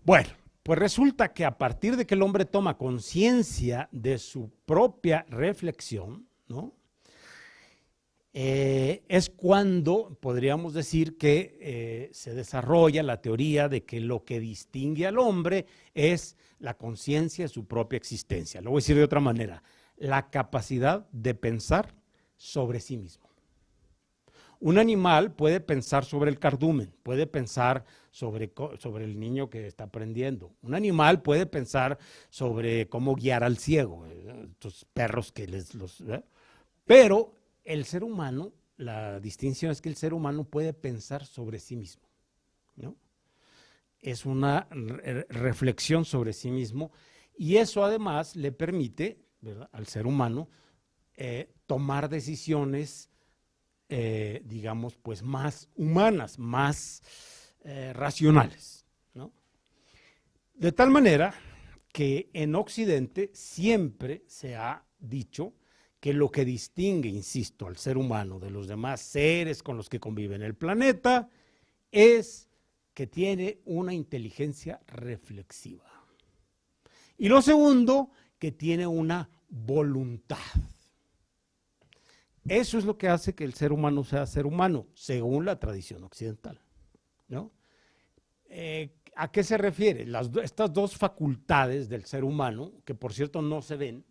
Bueno, pues resulta que a partir de que el hombre toma conciencia de su propia reflexión, ¿no? Es cuando podríamos decir que se desarrolla la teoría de que lo que distingue al hombre es la conciencia de su propia existencia. Lo voy a decir de otra manera, la capacidad de pensar sobre sí mismo. Un animal puede pensar sobre el cardumen, puede pensar sobre el niño que está aprendiendo. Un animal puede pensar sobre cómo guiar al ciego, estos perros que pero el ser humano, la distinción es que el ser humano puede pensar sobre sí mismo, ¿no? Es una reflexión sobre sí mismo y eso además le permite, ¿verdad?, al ser humano tomar decisiones, digamos, pues más humanas, más racionales, ¿no? De tal manera que en Occidente siempre se ha dicho que lo que distingue, insisto, al ser humano de los demás seres con los que convive en el planeta es que tiene una inteligencia reflexiva. Y lo segundo, que tiene una voluntad. Eso es lo que hace que el ser humano sea ser humano, según la tradición occidental, ¿no? ¿A qué se refiere? Estas dos facultades del ser humano, que por cierto no se ven,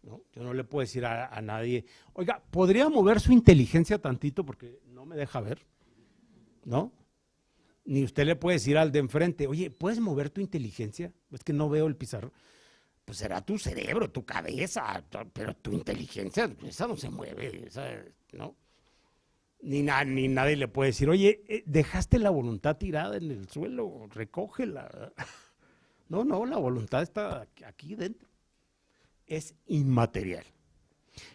¿no? Yo no le puedo decir a nadie, oiga, ¿podría mover su inteligencia tantito porque no me deja ver? ¿No? Ni usted le puede decir al de enfrente, oye, ¿puedes mover tu inteligencia? Es que no veo el pizarro. Pues será tu cerebro, tu cabeza, pero tu inteligencia, esa no se mueve, ¿no? Ni nadie le puede decir, oye, dejaste la voluntad tirada en el suelo, recógela. No, la voluntad está aquí dentro. Es inmaterial.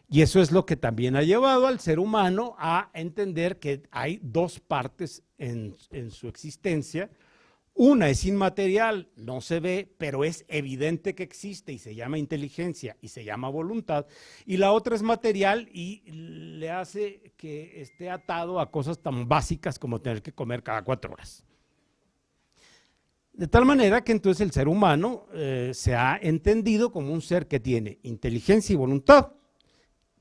Y eso es lo que también ha llevado al ser humano a entender que hay dos partes en su existencia. Una es inmaterial, no se ve, pero es evidente que existe y se llama inteligencia y se llama voluntad. Y la otra es material y le hace que esté atado a cosas tan básicas como tener que comer cada 4 horas. De tal manera que entonces el ser humano se ha entendido como un ser que tiene inteligencia y voluntad,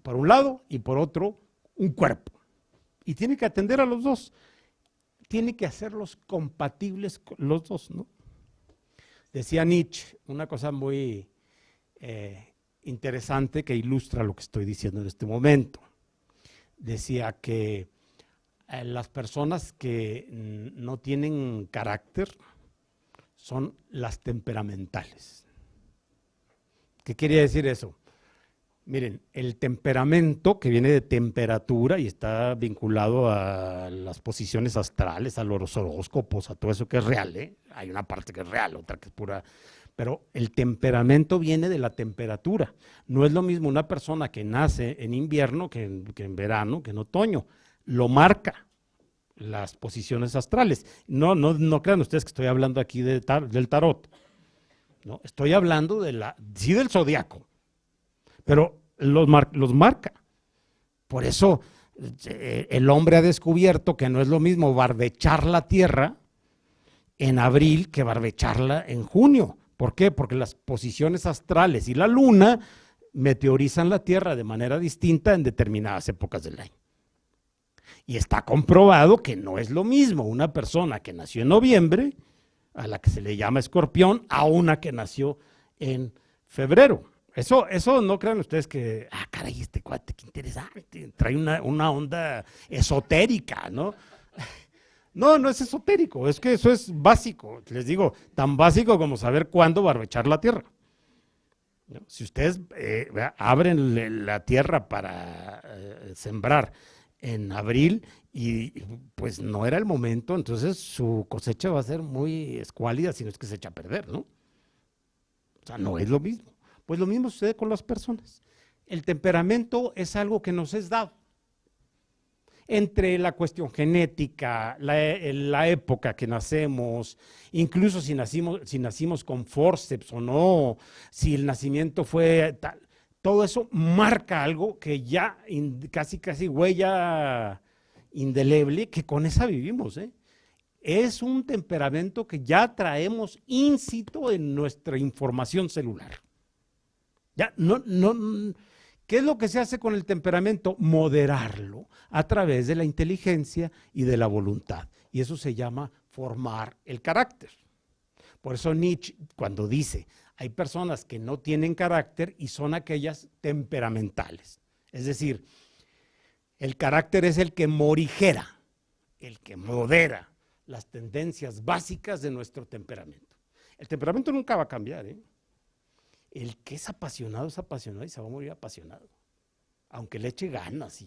por un lado, y por otro, un cuerpo. Y tiene que atender a los dos. Tiene que hacerlos compatibles con los dos, ¿no? Decía Nietzsche, una cosa muy interesante que ilustra lo que estoy diciendo en este momento. Decía que las personas que no tienen carácter son las temperamentales. ¿Qué quería decir eso? Miren, el temperamento, que viene de temperatura y está vinculado a las posiciones astrales, a los horóscopos, a todo eso que es real, ¿eh? Hay una parte que es real, otra que es pura, pero el temperamento viene de la temperatura. No es lo mismo una persona que nace en invierno que en verano, que en otoño. Lo marca las posiciones astrales. No crean ustedes que estoy hablando aquí del tarot. No, estoy hablando sí del zodiaco, pero los marca. Por eso el hombre ha descubierto que no es lo mismo barbechar la tierra en abril que barbecharla en junio. ¿Por qué? Porque las posiciones astrales y la luna meteorizan la tierra de manera distinta en determinadas épocas del año. Y está comprobado que no es lo mismo una persona que nació en noviembre, a la que se le llama escorpión, a una que nació en febrero. Eso no crean ustedes que, caray, este cuate, qué interesante, trae una onda esotérica, ¿no? No es esotérico, es que eso es básico, les digo, tan básico como saber cuándo barbechar la tierra. ¿no? Si ustedes abren la tierra para sembrar en abril y pues no era el momento, entonces su cosecha va a ser muy escuálida, si no es que se echa a perder, ¿no? O sea, no es lo mismo. Pues lo mismo sucede con las personas. El temperamento es algo que nos es dado. Entre la cuestión genética, la época que nacemos, incluso si nacimos con forceps o no, si el nacimiento fue tal, todo eso marca algo que ya casi huella indeleble, que con esa vivimos, ¿eh? Es un temperamento que ya traemos íncito en nuestra información celular. Ya, ¿qué es lo que se hace con el temperamento? Moderarlo a través de la inteligencia y de la voluntad. Y eso se llama formar el carácter. Por eso Nietzsche, cuando dice, hay personas que no tienen carácter y son aquellas temperamentales. Es decir, el carácter es el que morigera, el que modera las tendencias básicas de nuestro temperamento. El temperamento nunca va a cambiar, ¿eh? El que es apasionado y se va a morir apasionado. Aunque le eche ganas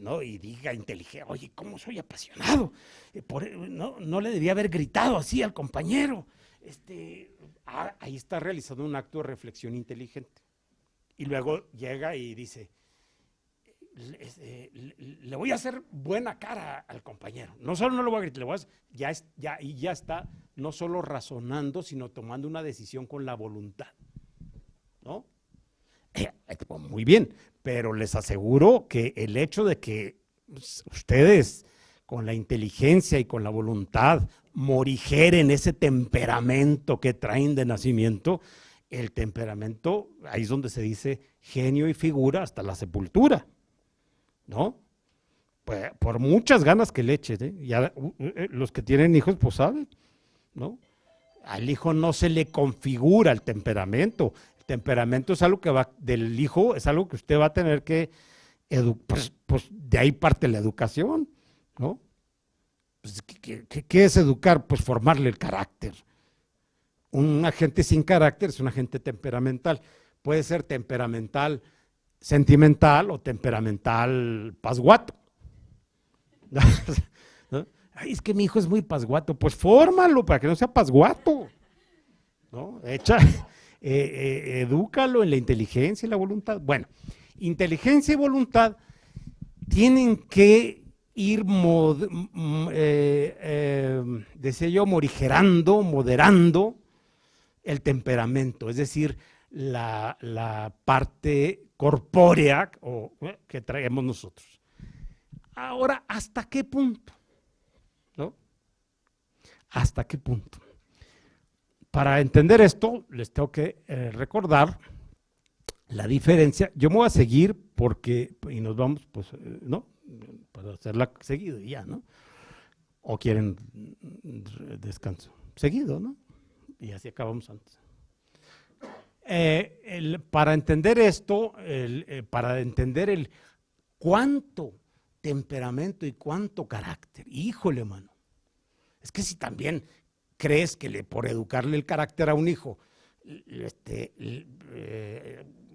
¿no? Y diga inteligente, oye, ¿cómo soy apasionado? No le debía haber gritado así al compañero. Ahí está realizando un acto de reflexión inteligente. Y luego llega y dice, le voy a hacer buena cara al compañero. No solo no lo voy a gritar, le voy a ya está no solo razonando, sino tomando una decisión con la voluntad, ¿no? Muy bien, pero les aseguro que el hecho de que ustedes con la inteligencia y con la voluntad morigeren ese temperamento que traen de nacimiento, el temperamento, ahí es donde se dice genio y figura hasta la sepultura, ¿no? Pues, por muchas ganas que le echen, ¿eh? Ya, los que tienen hijos pues saben, ¿no? Al hijo no se le configura el temperamento. El temperamento es algo que va del hijo, es algo que usted va a tener que pues de ahí parte la educación, ¿no? Pues, ¿qué es educar? Pues formarle el carácter. Un agente sin carácter es un agente temperamental. Puede ser temperamental sentimental o temperamental pasguato. ¿No? Ay, es que mi hijo es muy pasguato. Pues fórmalo para que no sea pasguato, ¿no? Edúcalo en la inteligencia y la voluntad. Bueno, inteligencia y voluntad tienen que ir, decía yo, morigerando, moderando el temperamento, es decir, la parte corpórea que traemos nosotros. Ahora, ¿hasta qué punto? ¿No? ¿Hasta qué punto? Para entender esto, les tengo que recordar la diferencia. Yo me voy a seguir y nos vamos, pues, ¿no? Para hacerla seguido y ya, ¿no? O quieren descanso. Seguido, ¿no? Y así acabamos antes. Para entender esto, para entender el cuánto temperamento y cuánto carácter, híjole, mano, es que si también crees que por educarle el carácter a un hijo,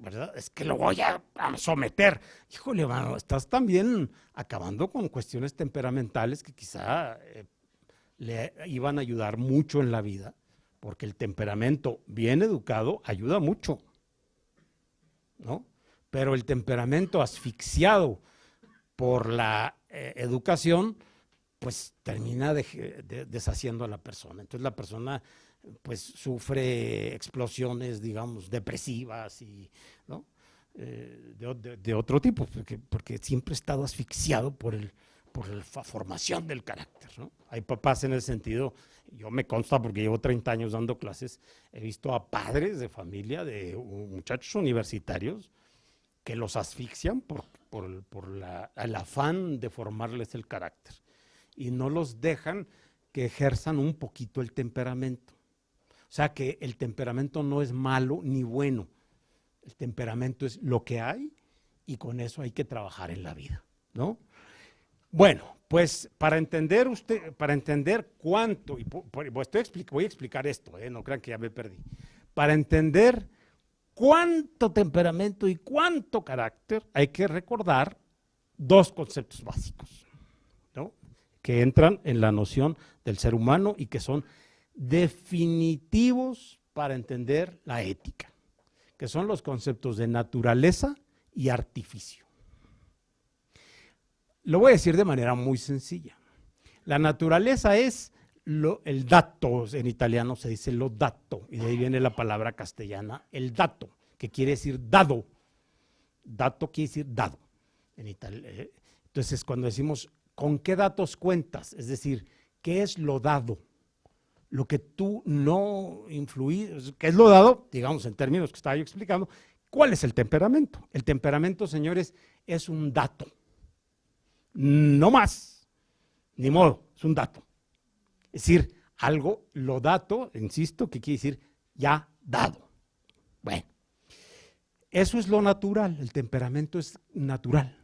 ¿verdad? Es que lo voy a someter, híjole, mano, estás también acabando con cuestiones temperamentales que quizá le iban a ayudar mucho en la vida. Porque el temperamento bien educado ayuda mucho, ¿no? Pero el temperamento asfixiado por la educación, pues termina deshaciendo a la persona. Entonces la persona pues sufre explosiones, digamos, depresivas y, ¿no? De otro tipo, porque siempre ha estado asfixiado por la formación del carácter, ¿no? Hay papás en ese sentido, yo me consta porque llevo 30 años dando clases, he visto a padres de familia, de muchachos universitarios, que los asfixian por el afán de formarles el carácter y no los dejan que ejerzan un poquito el temperamento. O sea que el temperamento no es malo ni bueno, el temperamento es lo que hay y con eso hay que trabajar en la vida, ¿no? Bueno, pues para entender cuánto, voy a explicar esto, no crean que ya me perdí. Para entender cuánto temperamento y cuánto carácter, hay que recordar dos conceptos básicos, ¿no?, que entran en la noción del ser humano y que son definitivos para entender la ética, que son los conceptos de naturaleza y artificio. Lo voy a decir de manera muy sencilla. La naturaleza es el dato, en italiano se dice lo dato, y de ahí viene la palabra castellana, el dato, que quiere decir dado. Dato quiere decir dado. Entonces, cuando decimos, ¿con qué datos cuentas? Es decir, ¿qué es lo dado? Lo que tú no influís, ¿qué es lo dado? Digamos, en términos que estaba yo explicando, ¿cuál es el temperamento? El temperamento, señores, es un dato. No más, ni modo, es un dato. Es decir, algo, lo dato, insisto, que quiere decir ya dado. Bueno, eso es lo natural, el temperamento es natural.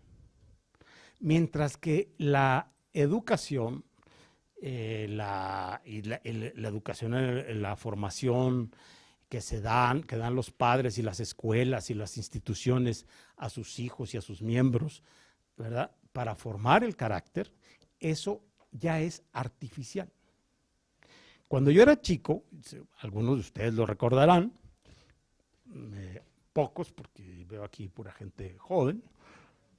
Mientras que la educación, la educación, la formación que dan los padres y las escuelas y las instituciones a sus hijos y a sus miembros, ¿verdad?, para formar el carácter, eso ya es artificial. Cuando yo era chico, algunos de ustedes lo recordarán, pocos porque veo aquí pura gente joven,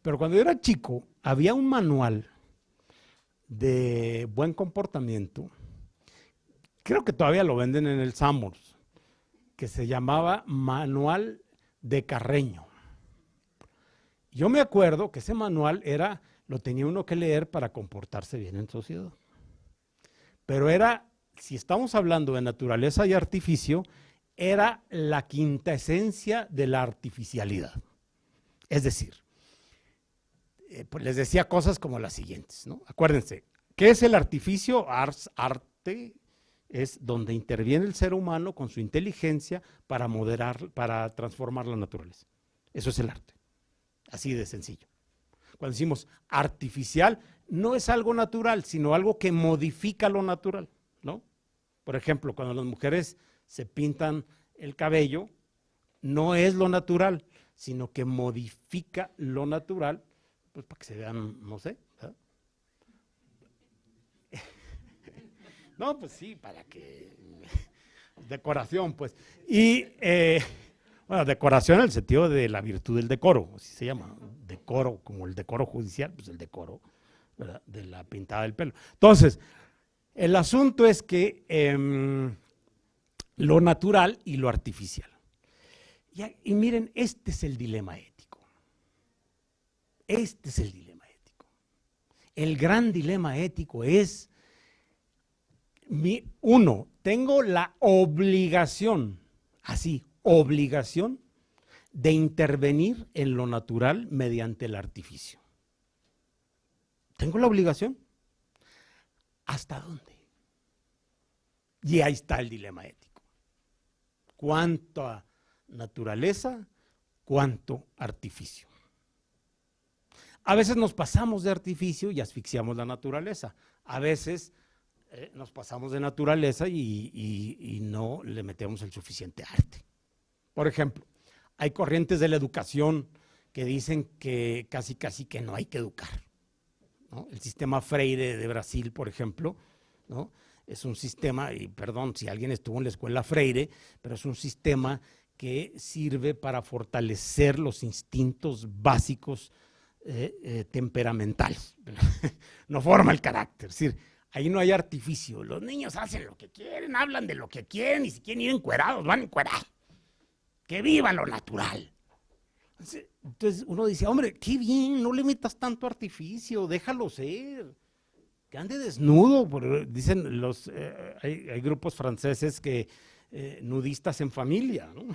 pero cuando yo era chico había un manual de buen comportamiento, creo que todavía lo venden en el Sanborns, que se llamaba Manual de Carreño. Yo me acuerdo que ese manual lo tenía uno que leer para comportarse bien en sociedad. Pero si estamos hablando de naturaleza y artificio, era la quinta esencia de la artificialidad. Es decir, pues les decía cosas como las siguientes, ¿no? Acuérdense, ¿qué es el artificio? Arte es donde interviene el ser humano con su inteligencia para para transformar la naturaleza. Eso es el arte. Así de sencillo. Cuando decimos artificial, no es algo natural, sino algo que modifica lo natural, ¿no? Por ejemplo, cuando las mujeres se pintan el cabello, no es lo natural, sino que modifica lo natural, pues para que se vean, no sé, ¿verdad? No, pues sí, para que decoración, pues. Y bueno, decoración en el sentido de la virtud del decoro, así se llama, decoro, como el decoro judicial, pues el decoro, ¿verdad?, de la pintada del pelo. Entonces, el asunto es que lo natural y lo artificial. Y miren, este es el dilema ético. Este es el dilema ético. El gran dilema ético es, uno, tengo la obligación, así, obligación de intervenir en lo natural mediante el artificio. ¿Tengo la obligación? ¿Hasta dónde? Y ahí está el dilema ético. ¿Cuánta naturaleza? ¿Cuánto artificio? A veces nos pasamos de artificio y asfixiamos la naturaleza. A veces nos pasamos de naturaleza y no le metemos el suficiente arte. Por ejemplo, hay corrientes de la educación que dicen que casi que no hay que educar, ¿no? El sistema Freire de Brasil, por ejemplo, ¿no?, es un sistema, y perdón si alguien estuvo en la escuela Freire, pero es un sistema que sirve para fortalecer los instintos básicos temperamentales. No forma el carácter, es decir, ahí no hay artificio. Los niños hacen lo que quieren, hablan de lo que quieren, y si quieren ir encuerados, van encuerados. Que viva lo natural. Entonces uno dice, hombre, qué bien, no le metas tanto artificio, déjalo ser, que ande desnudo. Dicen hay grupos franceses que nudistas en familia, ¿no?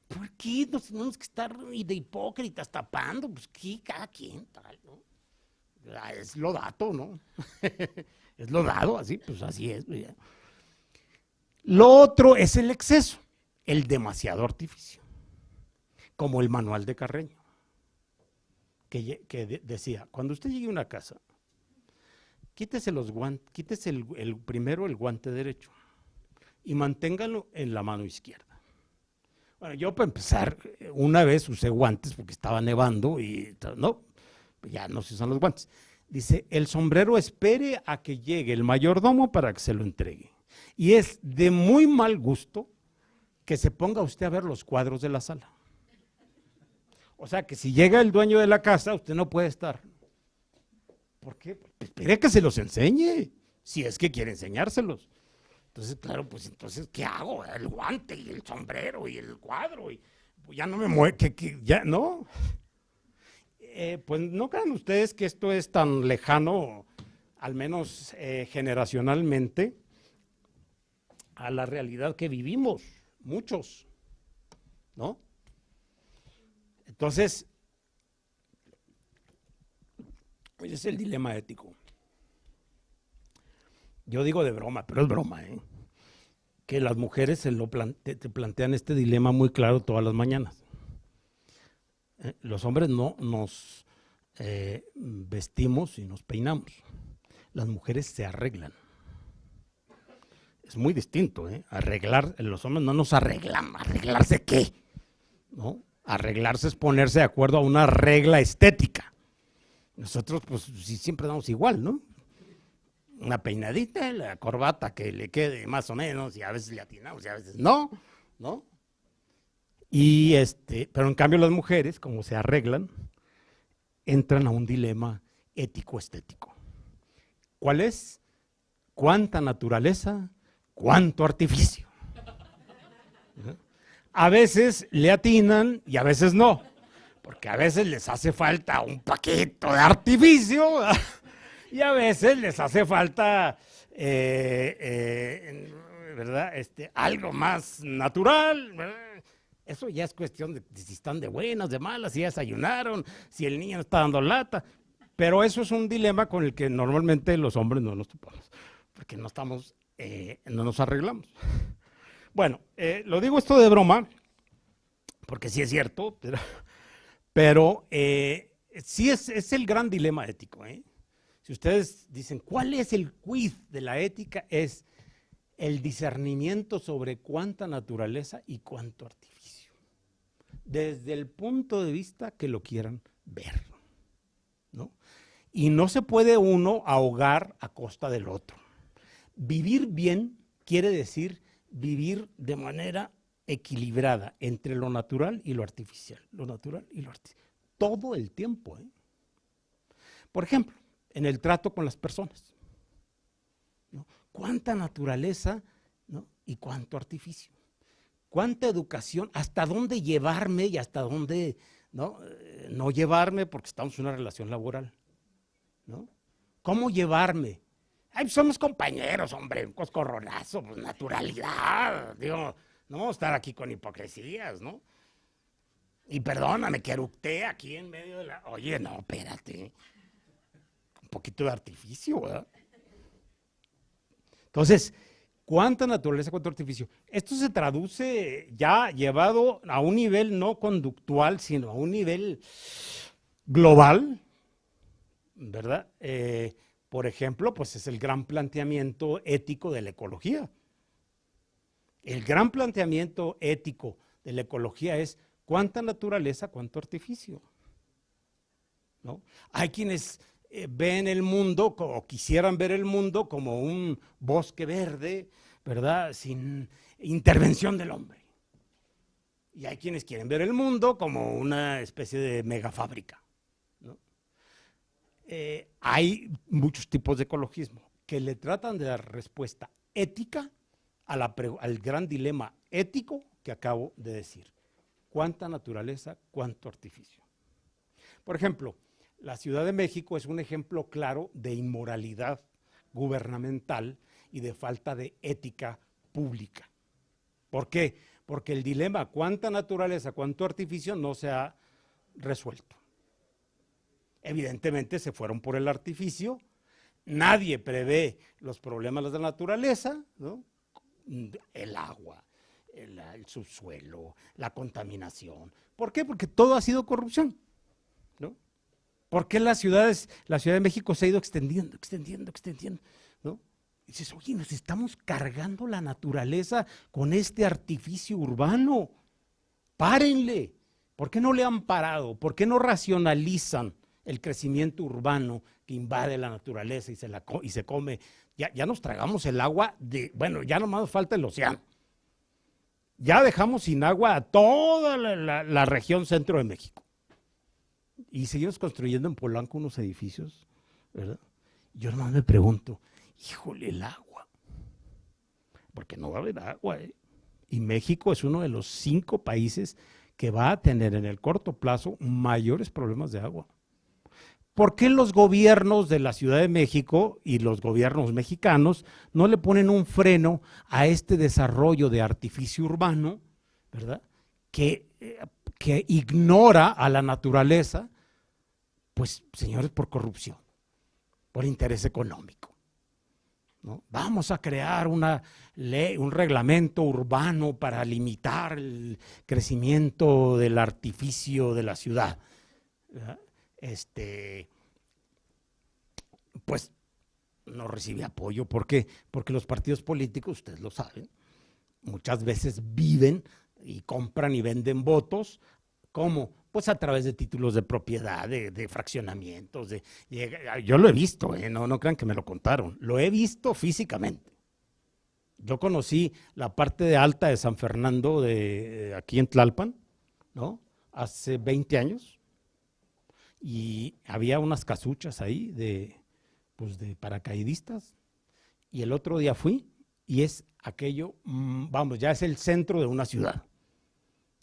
¿Por qué nos tenemos que estar de hipócritas tapando? Pues que cada quien tal, ¿no? Es lo dato, ¿no? Es lo dado, así, pues así es. Lo otro es el exceso, el demasiado artificio, como el manual de Carreño, que decía, cuando usted llegue a una casa, quítese los guantes, quítese primero el guante derecho y manténgalo en la mano izquierda. Bueno, yo para empezar, una vez usé guantes porque estaba nevando y no, ya no se usan los guantes. Dice, el sombrero espere a que llegue el mayordomo para que se lo entregue. Y es de muy mal gusto que se ponga usted a ver los cuadros de la sala. O sea, que si llega el dueño de la casa, usted no puede estar. ¿Por qué? Espere que se los enseñe, si es que quiere enseñárselos. Entonces, claro, pues entonces, ¿qué hago? El guante y el sombrero y el cuadro, y pues ya no me mueve, ya no. Pues no crean ustedes que esto es tan lejano, al menos generacionalmente, a la realidad que vivimos, muchos, ¿no? Entonces, pues es el dilema ético. Yo digo de broma, pero es broma, que las mujeres te plantean este dilema muy claro todas las mañanas. Los hombres no nos vestimos y nos peinamos. Las mujeres se arreglan. Es muy distinto, arreglar, los hombres no nos arreglamos. ¿Arreglarse qué? ¿No? Arreglarse es ponerse de acuerdo a una regla estética. Nosotros, pues, siempre damos igual, ¿no? Una peinadita, la corbata que le quede más o menos, y a veces le atinamos y a veces no, ¿no? Y pero en cambio las mujeres, como se arreglan, entran a un dilema ético-estético. ¿Cuál es? ¿Cuánta naturaleza? ¿Cuánto artificio? A veces le atinan y a veces no, porque a veces les hace falta un paquito de artificio, y a veces les hace falta, ¿verdad? Algo más natural, ¿verdad? Eso ya es cuestión de si están de buenas, de malas, si ya desayunaron, si el niño está dando lata. Pero eso es un dilema con el que normalmente los hombres no nos topamos, porque no nos arreglamos. Bueno, lo digo esto de broma, porque sí es cierto, pero sí es el gran dilema ético, Si ustedes dicen, ¿cuál es el quiz de la ética? Es el discernimiento sobre cuánta naturaleza y cuánto artificio, desde el punto de vista que lo quieran ver, ¿no? Y no se puede uno ahogar a costa del otro. Vivir bien quiere decir vivir de manera equilibrada entre lo natural y lo artificial, todo el tiempo, Por ejemplo, en el trato con las personas, ¿no? ¿Cuánta naturaleza, ¿no? Y cuánto artificio? ¿Cuánta educación? ¿Hasta dónde llevarme y hasta dónde no llevarme porque estamos en una relación laboral, ¿no? ¿Cómo llevarme? Ay, pues somos compañeros, hombre, un coscorronazo, pues naturalidad, digo, no vamos a estar aquí con hipocresías, ¿no? Y perdóname que eructé aquí en medio de la... Oye, no, espérate, un poquito de artificio, ¿verdad? Entonces, ¿cuánta naturaleza, cuánto artificio? Esto se traduce ya llevado a un nivel no conductual, sino a un nivel global, ¿verdad? Por ejemplo, pues es el gran planteamiento ético de la ecología. El gran planteamiento ético de la ecología es cuánta naturaleza, cuánto artificio, ¿no? Hay quienes ven el mundo o quisieran ver el mundo como un bosque verde, ¿verdad? Sin intervención del hombre. Y hay quienes quieren ver el mundo como una especie de megafábrica, ¿no? Hay muchos tipos de ecologismo que le tratan de dar respuesta ética al gran dilema ético que acabo de decir. ¿Cuánta naturaleza, cuánto artificio? Por ejemplo, la Ciudad de México es un ejemplo claro de inmoralidad gubernamental y de falta de ética pública. ¿Por qué? Porque el dilema cuánta naturaleza, cuánto artificio no se ha resuelto. Evidentemente se fueron por el artificio, nadie prevé los problemas de la naturaleza, ¿no? El agua, el subsuelo, la contaminación. ¿Por qué? Porque todo ha sido corrupción, ¿no? ¿Por qué la Ciudad de México se ha ido extendiendo, ¿no? Y dices, oye, nos estamos cargando la naturaleza con este artificio urbano. Párenle. ¿Por qué no le han parado? ¿Por qué no racionalizan el crecimiento urbano que invade la naturaleza y se come? Ya nos tragamos el agua bueno, ya nomás nos falta el océano. Ya dejamos sin agua a toda la región centro de México. Y seguimos construyendo en Polanco unos edificios, ¿verdad? Yo nomás me pregunto, híjole, el agua. Porque no va a haber agua, ¿eh? Y México es uno de los 5 países que va a tener en el corto plazo mayores problemas de agua. ¿Por qué los gobiernos de la Ciudad de México y los gobiernos mexicanos no le ponen un freno a este desarrollo de artificio urbano, ¿verdad? Que ignora a la naturaleza, pues, señores, por corrupción, por interés económico, ¿no? Vamos a crear una ley, un reglamento urbano para limitar el crecimiento del artificio de la ciudad, ¿verdad? Pues no recibe apoyo. ¿Por qué? Porque los partidos políticos, ustedes lo saben, muchas veces viven y compran y venden votos. ¿Cómo? Pues a través de títulos de propiedad, de fraccionamientos. Yo lo he visto, no crean que me lo contaron, lo he visto físicamente. Yo conocí la parte de alta de San Fernando, aquí en Tlalpan, ¿no? Hace 20 años. Y había unas casuchas ahí de paracaidistas, y el otro día fui y es aquello, vamos, ya es el centro de una ciudad.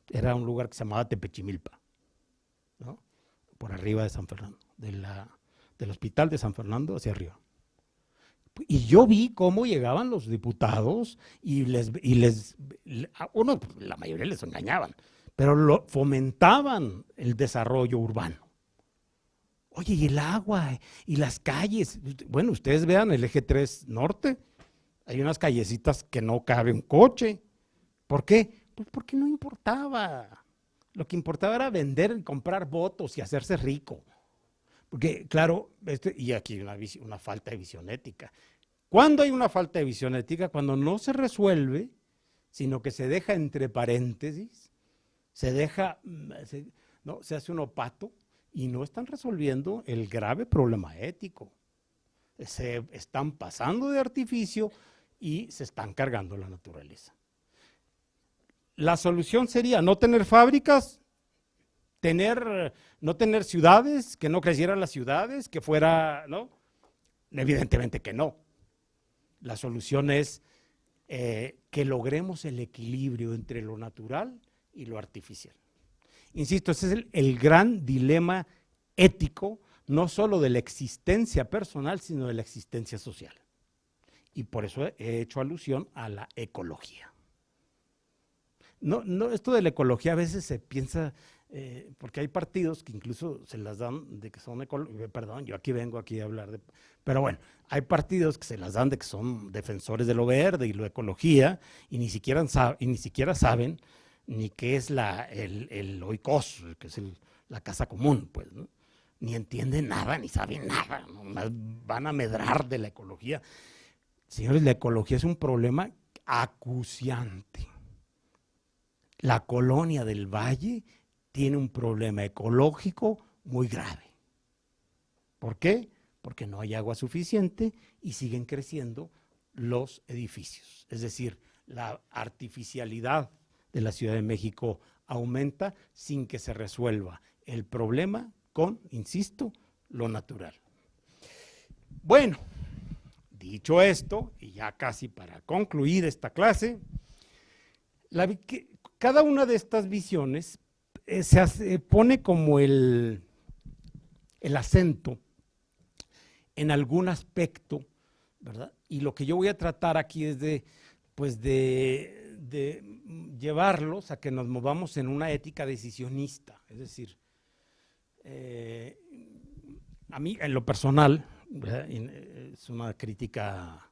Era un lugar que se llamaba Tepechimilpa, ¿no? Por arriba de San Fernando, del hospital de San Fernando hacia arriba. Y yo vi cómo llegaban los diputados y la mayoría les engañaban, pero fomentaban el desarrollo urbano. Oye, y el agua, y las calles. Bueno, ustedes vean el eje 3 norte, hay unas callecitas que no cabe un coche. ¿Por qué? Pues porque no importaba. Lo que importaba era vender y comprar votos y hacerse rico. Porque, claro, y aquí una falta de visión ética. ¿Cuándo hay una falta de visión ética? Cuando no se resuelve, sino que se deja entre paréntesis, se hace un opato, y no están resolviendo el grave problema ético. Se están pasando de artificio y se están cargando la naturaleza. La solución sería no tener fábricas, no tener ciudades, que no crecieran las ciudades, que fuera, ¿no? Evidentemente que no. La solución es que logremos el equilibrio entre lo natural y lo artificial. Insisto, ese es el gran dilema ético, no solo de la existencia personal, sino de la existencia social. Y por eso he hecho alusión a la ecología. No, esto de la ecología a veces se piensa, porque hay partidos que incluso se las dan de que son perdón, yo vengo a hablar pero bueno, hay partidos que se las dan de que son defensores de lo verde y la ecología, y ni siquiera saben ni qué es el oikos, que es la casa común, pues, ¿no? Ni entienden nada, ni saben nada, ¿no? Van a medrar de la ecología. Señores, la ecología es un problema acuciante. La colonia del Valle tiene un problema ecológico muy grave. ¿Por qué? Porque no hay agua suficiente y siguen creciendo los edificios. Es decir, la artificialidad de la Ciudad de México aumenta sin que se resuelva el problema con, insisto, lo natural. Bueno, dicho esto, y ya casi para concluir esta clase, cada una de estas visiones pone como el acento en algún aspecto, ¿verdad? Y lo que yo voy a tratar aquí es de llevarlos a que nos movamos en una ética decisionista. Es decir, a mí en lo personal, ¿verdad? Es una crítica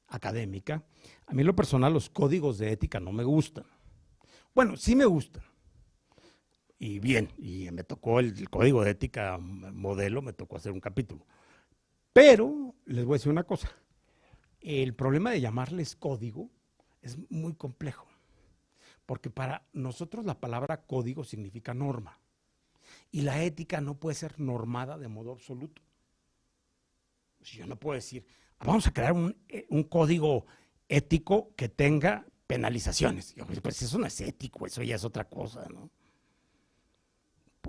académica, a mí en lo personal los códigos de ética no me gustan. Bueno, sí me gustan. Y bien, y me tocó el código de ética modelo, me tocó hacer un capítulo. Pero les voy a decir una cosa, el problema de llamarles código es muy complejo, Porque para nosotros la palabra código significa norma. Y la ética no puede ser normada de modo absoluto. Yo no puedo decir, vamos a crear un código ético que tenga penalizaciones. Pues eso no es ético, eso ya es otra cosa, ¿no?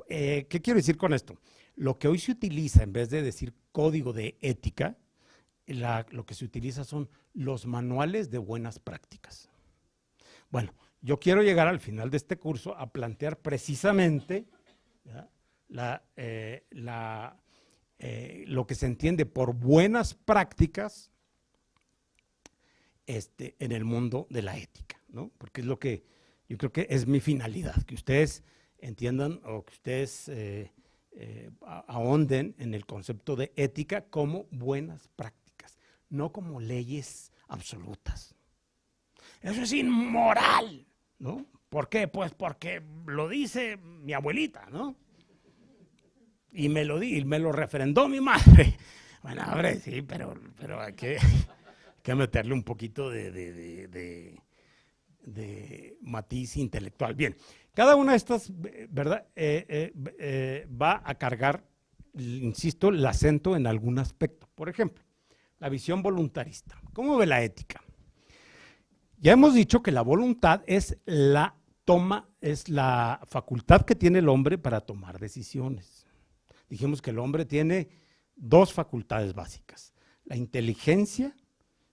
¿Qué quiero decir con esto? Lo que hoy se utiliza, en vez de decir código de ética, lo que se utiliza son los manuales de buenas prácticas. Bueno, yo quiero llegar al final de este curso a plantear precisamente lo que se entiende por buenas prácticas en el mundo de la ética, ¿no? Porque es lo que yo creo que es mi finalidad, que ustedes entiendan o que ustedes ahonden en el concepto de ética como buenas prácticas, no como leyes absolutas. Eso es inmoral, ¿no? ¿Por qué? Pues porque lo dice mi abuelita, ¿no? Y me lo refrendó mi madre. Bueno, hombre, sí, pero hay que meterle un poquito de matiz intelectual. Bien, cada una de estas, ¿verdad? Va a cargar, insisto, el acento en algún aspecto. Por ejemplo, la visión voluntarista. ¿Cómo ve la ética? Ya hemos dicho que la voluntad es la facultad que tiene el hombre para tomar decisiones. Dijimos que el hombre tiene dos facultades básicas. La inteligencia,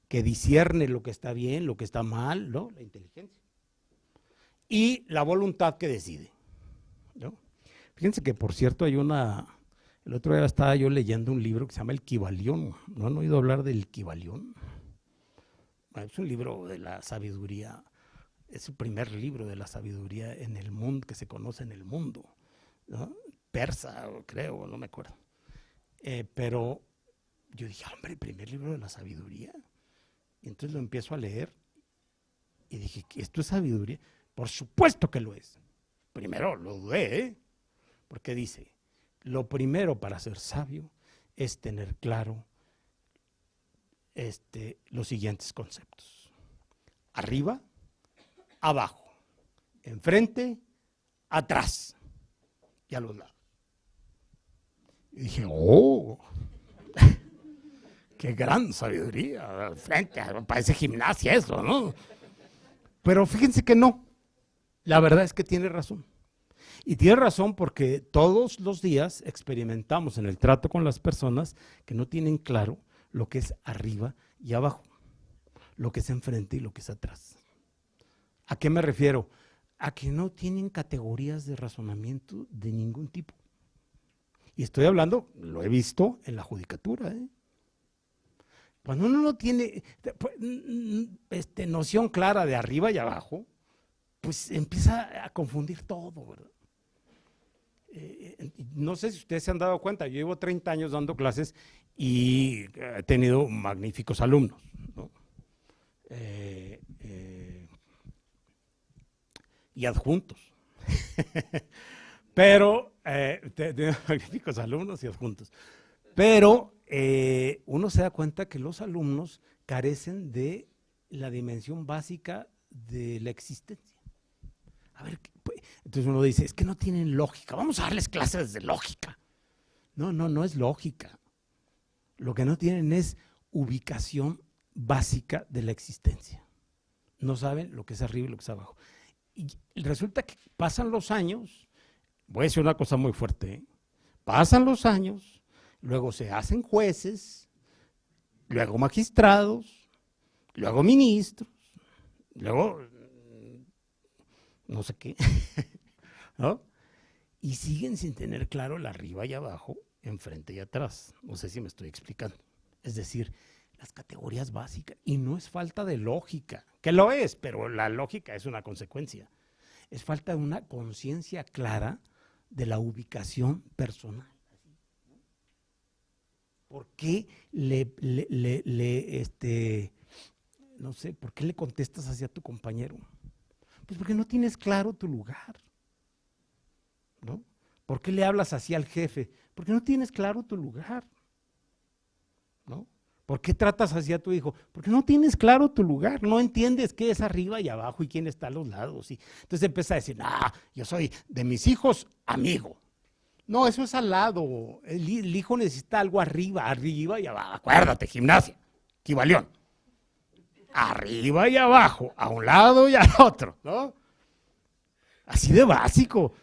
que discierne lo que está bien, lo que está mal, ¿no? La inteligencia. Y la voluntad que decide, ¿no? Fíjense que, por cierto, el otro día estaba yo leyendo un libro que se llama El Kybalión. ¿No han oído hablar del Kybalión? Bueno, es un libro de la sabiduría, es el primer libro de la sabiduría en el mundo, que se conoce en el mundo, ¿no? Persa, creo, no me acuerdo. Pero yo dije, hombre, el primer libro de la sabiduría. Y entonces lo empiezo a leer y dije, ¿esto es sabiduría? Por supuesto que lo es. Primero lo dudé, porque dice, lo primero para ser sabio es tener claro los siguientes conceptos: arriba, abajo, enfrente, atrás y a los lados. Y dije, ¡oh! ¡Qué gran sabiduría! Frente, parece gimnasia eso, ¿no? Pero fíjense que no. La verdad es que tiene razón. Y tiene razón porque todos los días experimentamos en el trato con las personas que no tienen claro lo que es arriba y abajo, lo que es enfrente y lo que es atrás. ¿A qué me refiero? A que no tienen categorías de razonamiento de ningún tipo. Y estoy hablando, lo he visto en la judicatura, Cuando uno no tiene noción clara de arriba y abajo, pues empieza a confundir todo, ¿verdad? No sé si ustedes se han dado cuenta, yo llevo 30 años dando clases y he tenido magníficos alumnos, ¿no? Y adjuntos. Pero, tengo magníficos alumnos y adjuntos. Pero uno se da cuenta que los alumnos carecen de la dimensión básica de la existencia. A ver, entonces uno dice, es que no tienen lógica, vamos a darles clases de lógica. No es lógica. Lo que no tienen es ubicación básica de la existencia. No saben lo que es arriba y lo que es abajo. Y resulta que pasan los años, voy a decir una cosa muy fuerte, pasan los años, luego se hacen jueces, luego magistrados, luego ministros, luego no sé qué, ¿no? Y siguen sin tener claro el arriba y abajo, enfrente y atrás. No sé si me estoy explicando. Es decir, las categorías básicas. Y no es falta de lógica, que lo es, pero la lógica es una consecuencia. Es falta de una conciencia clara de la ubicación personal. ¿Por qué no sé, por qué le contestas hacia tu compañero? Pues porque no tienes claro tu lugar, ¿no? ¿Por qué le hablas así al jefe? Porque no tienes claro tu lugar, ¿no? ¿Por qué tratas así a tu hijo? Porque no tienes claro tu lugar, no entiendes qué es arriba y abajo y quién está a los lados. Y entonces empieza a decir, yo soy de mis hijos amigo. No, eso es al lado. El hijo necesita algo arriba y abajo. Acuérdate, gimnasia, equivalión. Arriba y abajo, a un lado y al otro, ¿no? Así de básico.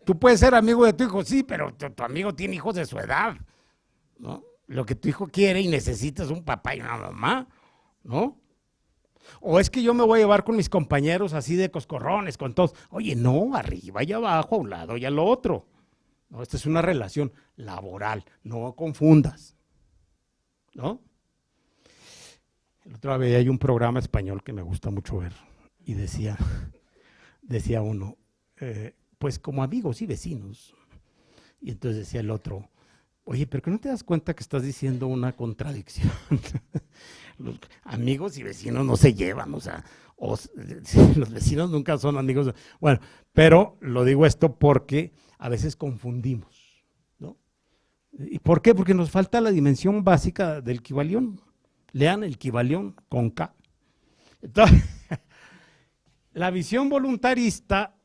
Tú puedes ser amigo de tu hijo, sí, pero tu amigo tiene hijos de su edad, ¿no? Lo que tu hijo quiere y necesita es un papá y una mamá, ¿no? O es que yo me voy a llevar con mis compañeros así de coscorrones, con todos. Oye, no, arriba y abajo, a un lado y al otro. No, esta es una relación laboral, no confundas, ¿no? El otro día hay un programa español que me gusta mucho ver y decía uno, pues como amigos y vecinos. Y entonces decía el otro, oye, pero que no te das cuenta que estás diciendo una contradicción. Los amigos y vecinos no se llevan, o sea, los vecinos nunca son amigos. Bueno, pero lo digo esto porque a veces confundimos, ¿no? ¿Y por qué? Porque nos falta la dimensión básica del Kybalión. Lean el Kybalión con K. Entonces, la visión voluntarista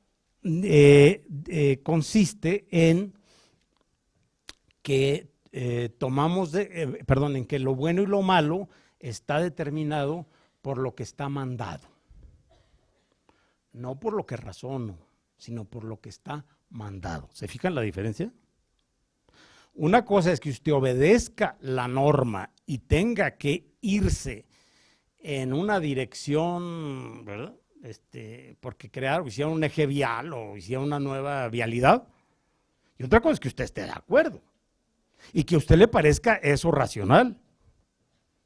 consiste en que en que lo bueno y lo malo está determinado por lo que está mandado. No por lo que razono, sino por lo que está mandado. ¿Se fijan la diferencia? Una cosa es que usted obedezca la norma y tenga que irse en una dirección, ¿verdad? Porque hicieron un eje vial o hicieron una nueva vialidad. Y otra cosa es que usted esté de acuerdo y que a usted le parezca eso racional.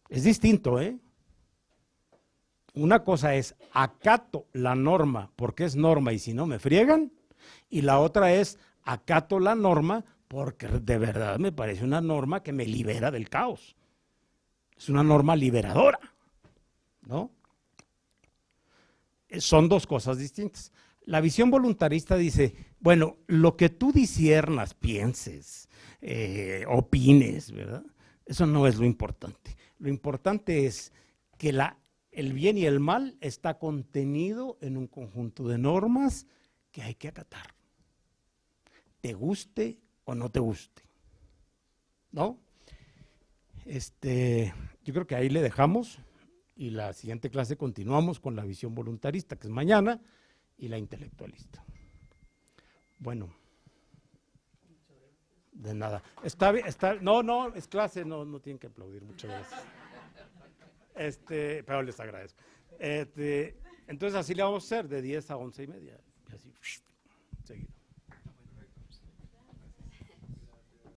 Es distinto, ¿eh? Una cosa es acato la norma porque es norma y si no me friegan, y la otra es acato la norma porque de verdad me parece una norma que me libera del caos. Es una norma liberadora, ¿no? Son dos cosas distintas. La visión voluntarista dice, bueno, lo que tú disiernas, pienses, opines, ¿verdad? Eso no es lo importante. Lo importante es que el bien y el mal está contenido en un conjunto de normas que hay que acatar. Te guste o no te guste, ¿no? Yo creo que ahí le dejamos y la siguiente clase continuamos con la visión voluntarista, que es mañana, y la intelectualista. Bueno, de nada. Está bien, no, es clase, no tienen que aplaudir, muchas gracias. Pero les agradezco. Entonces así le vamos a hacer de 10 a 11:30. Así.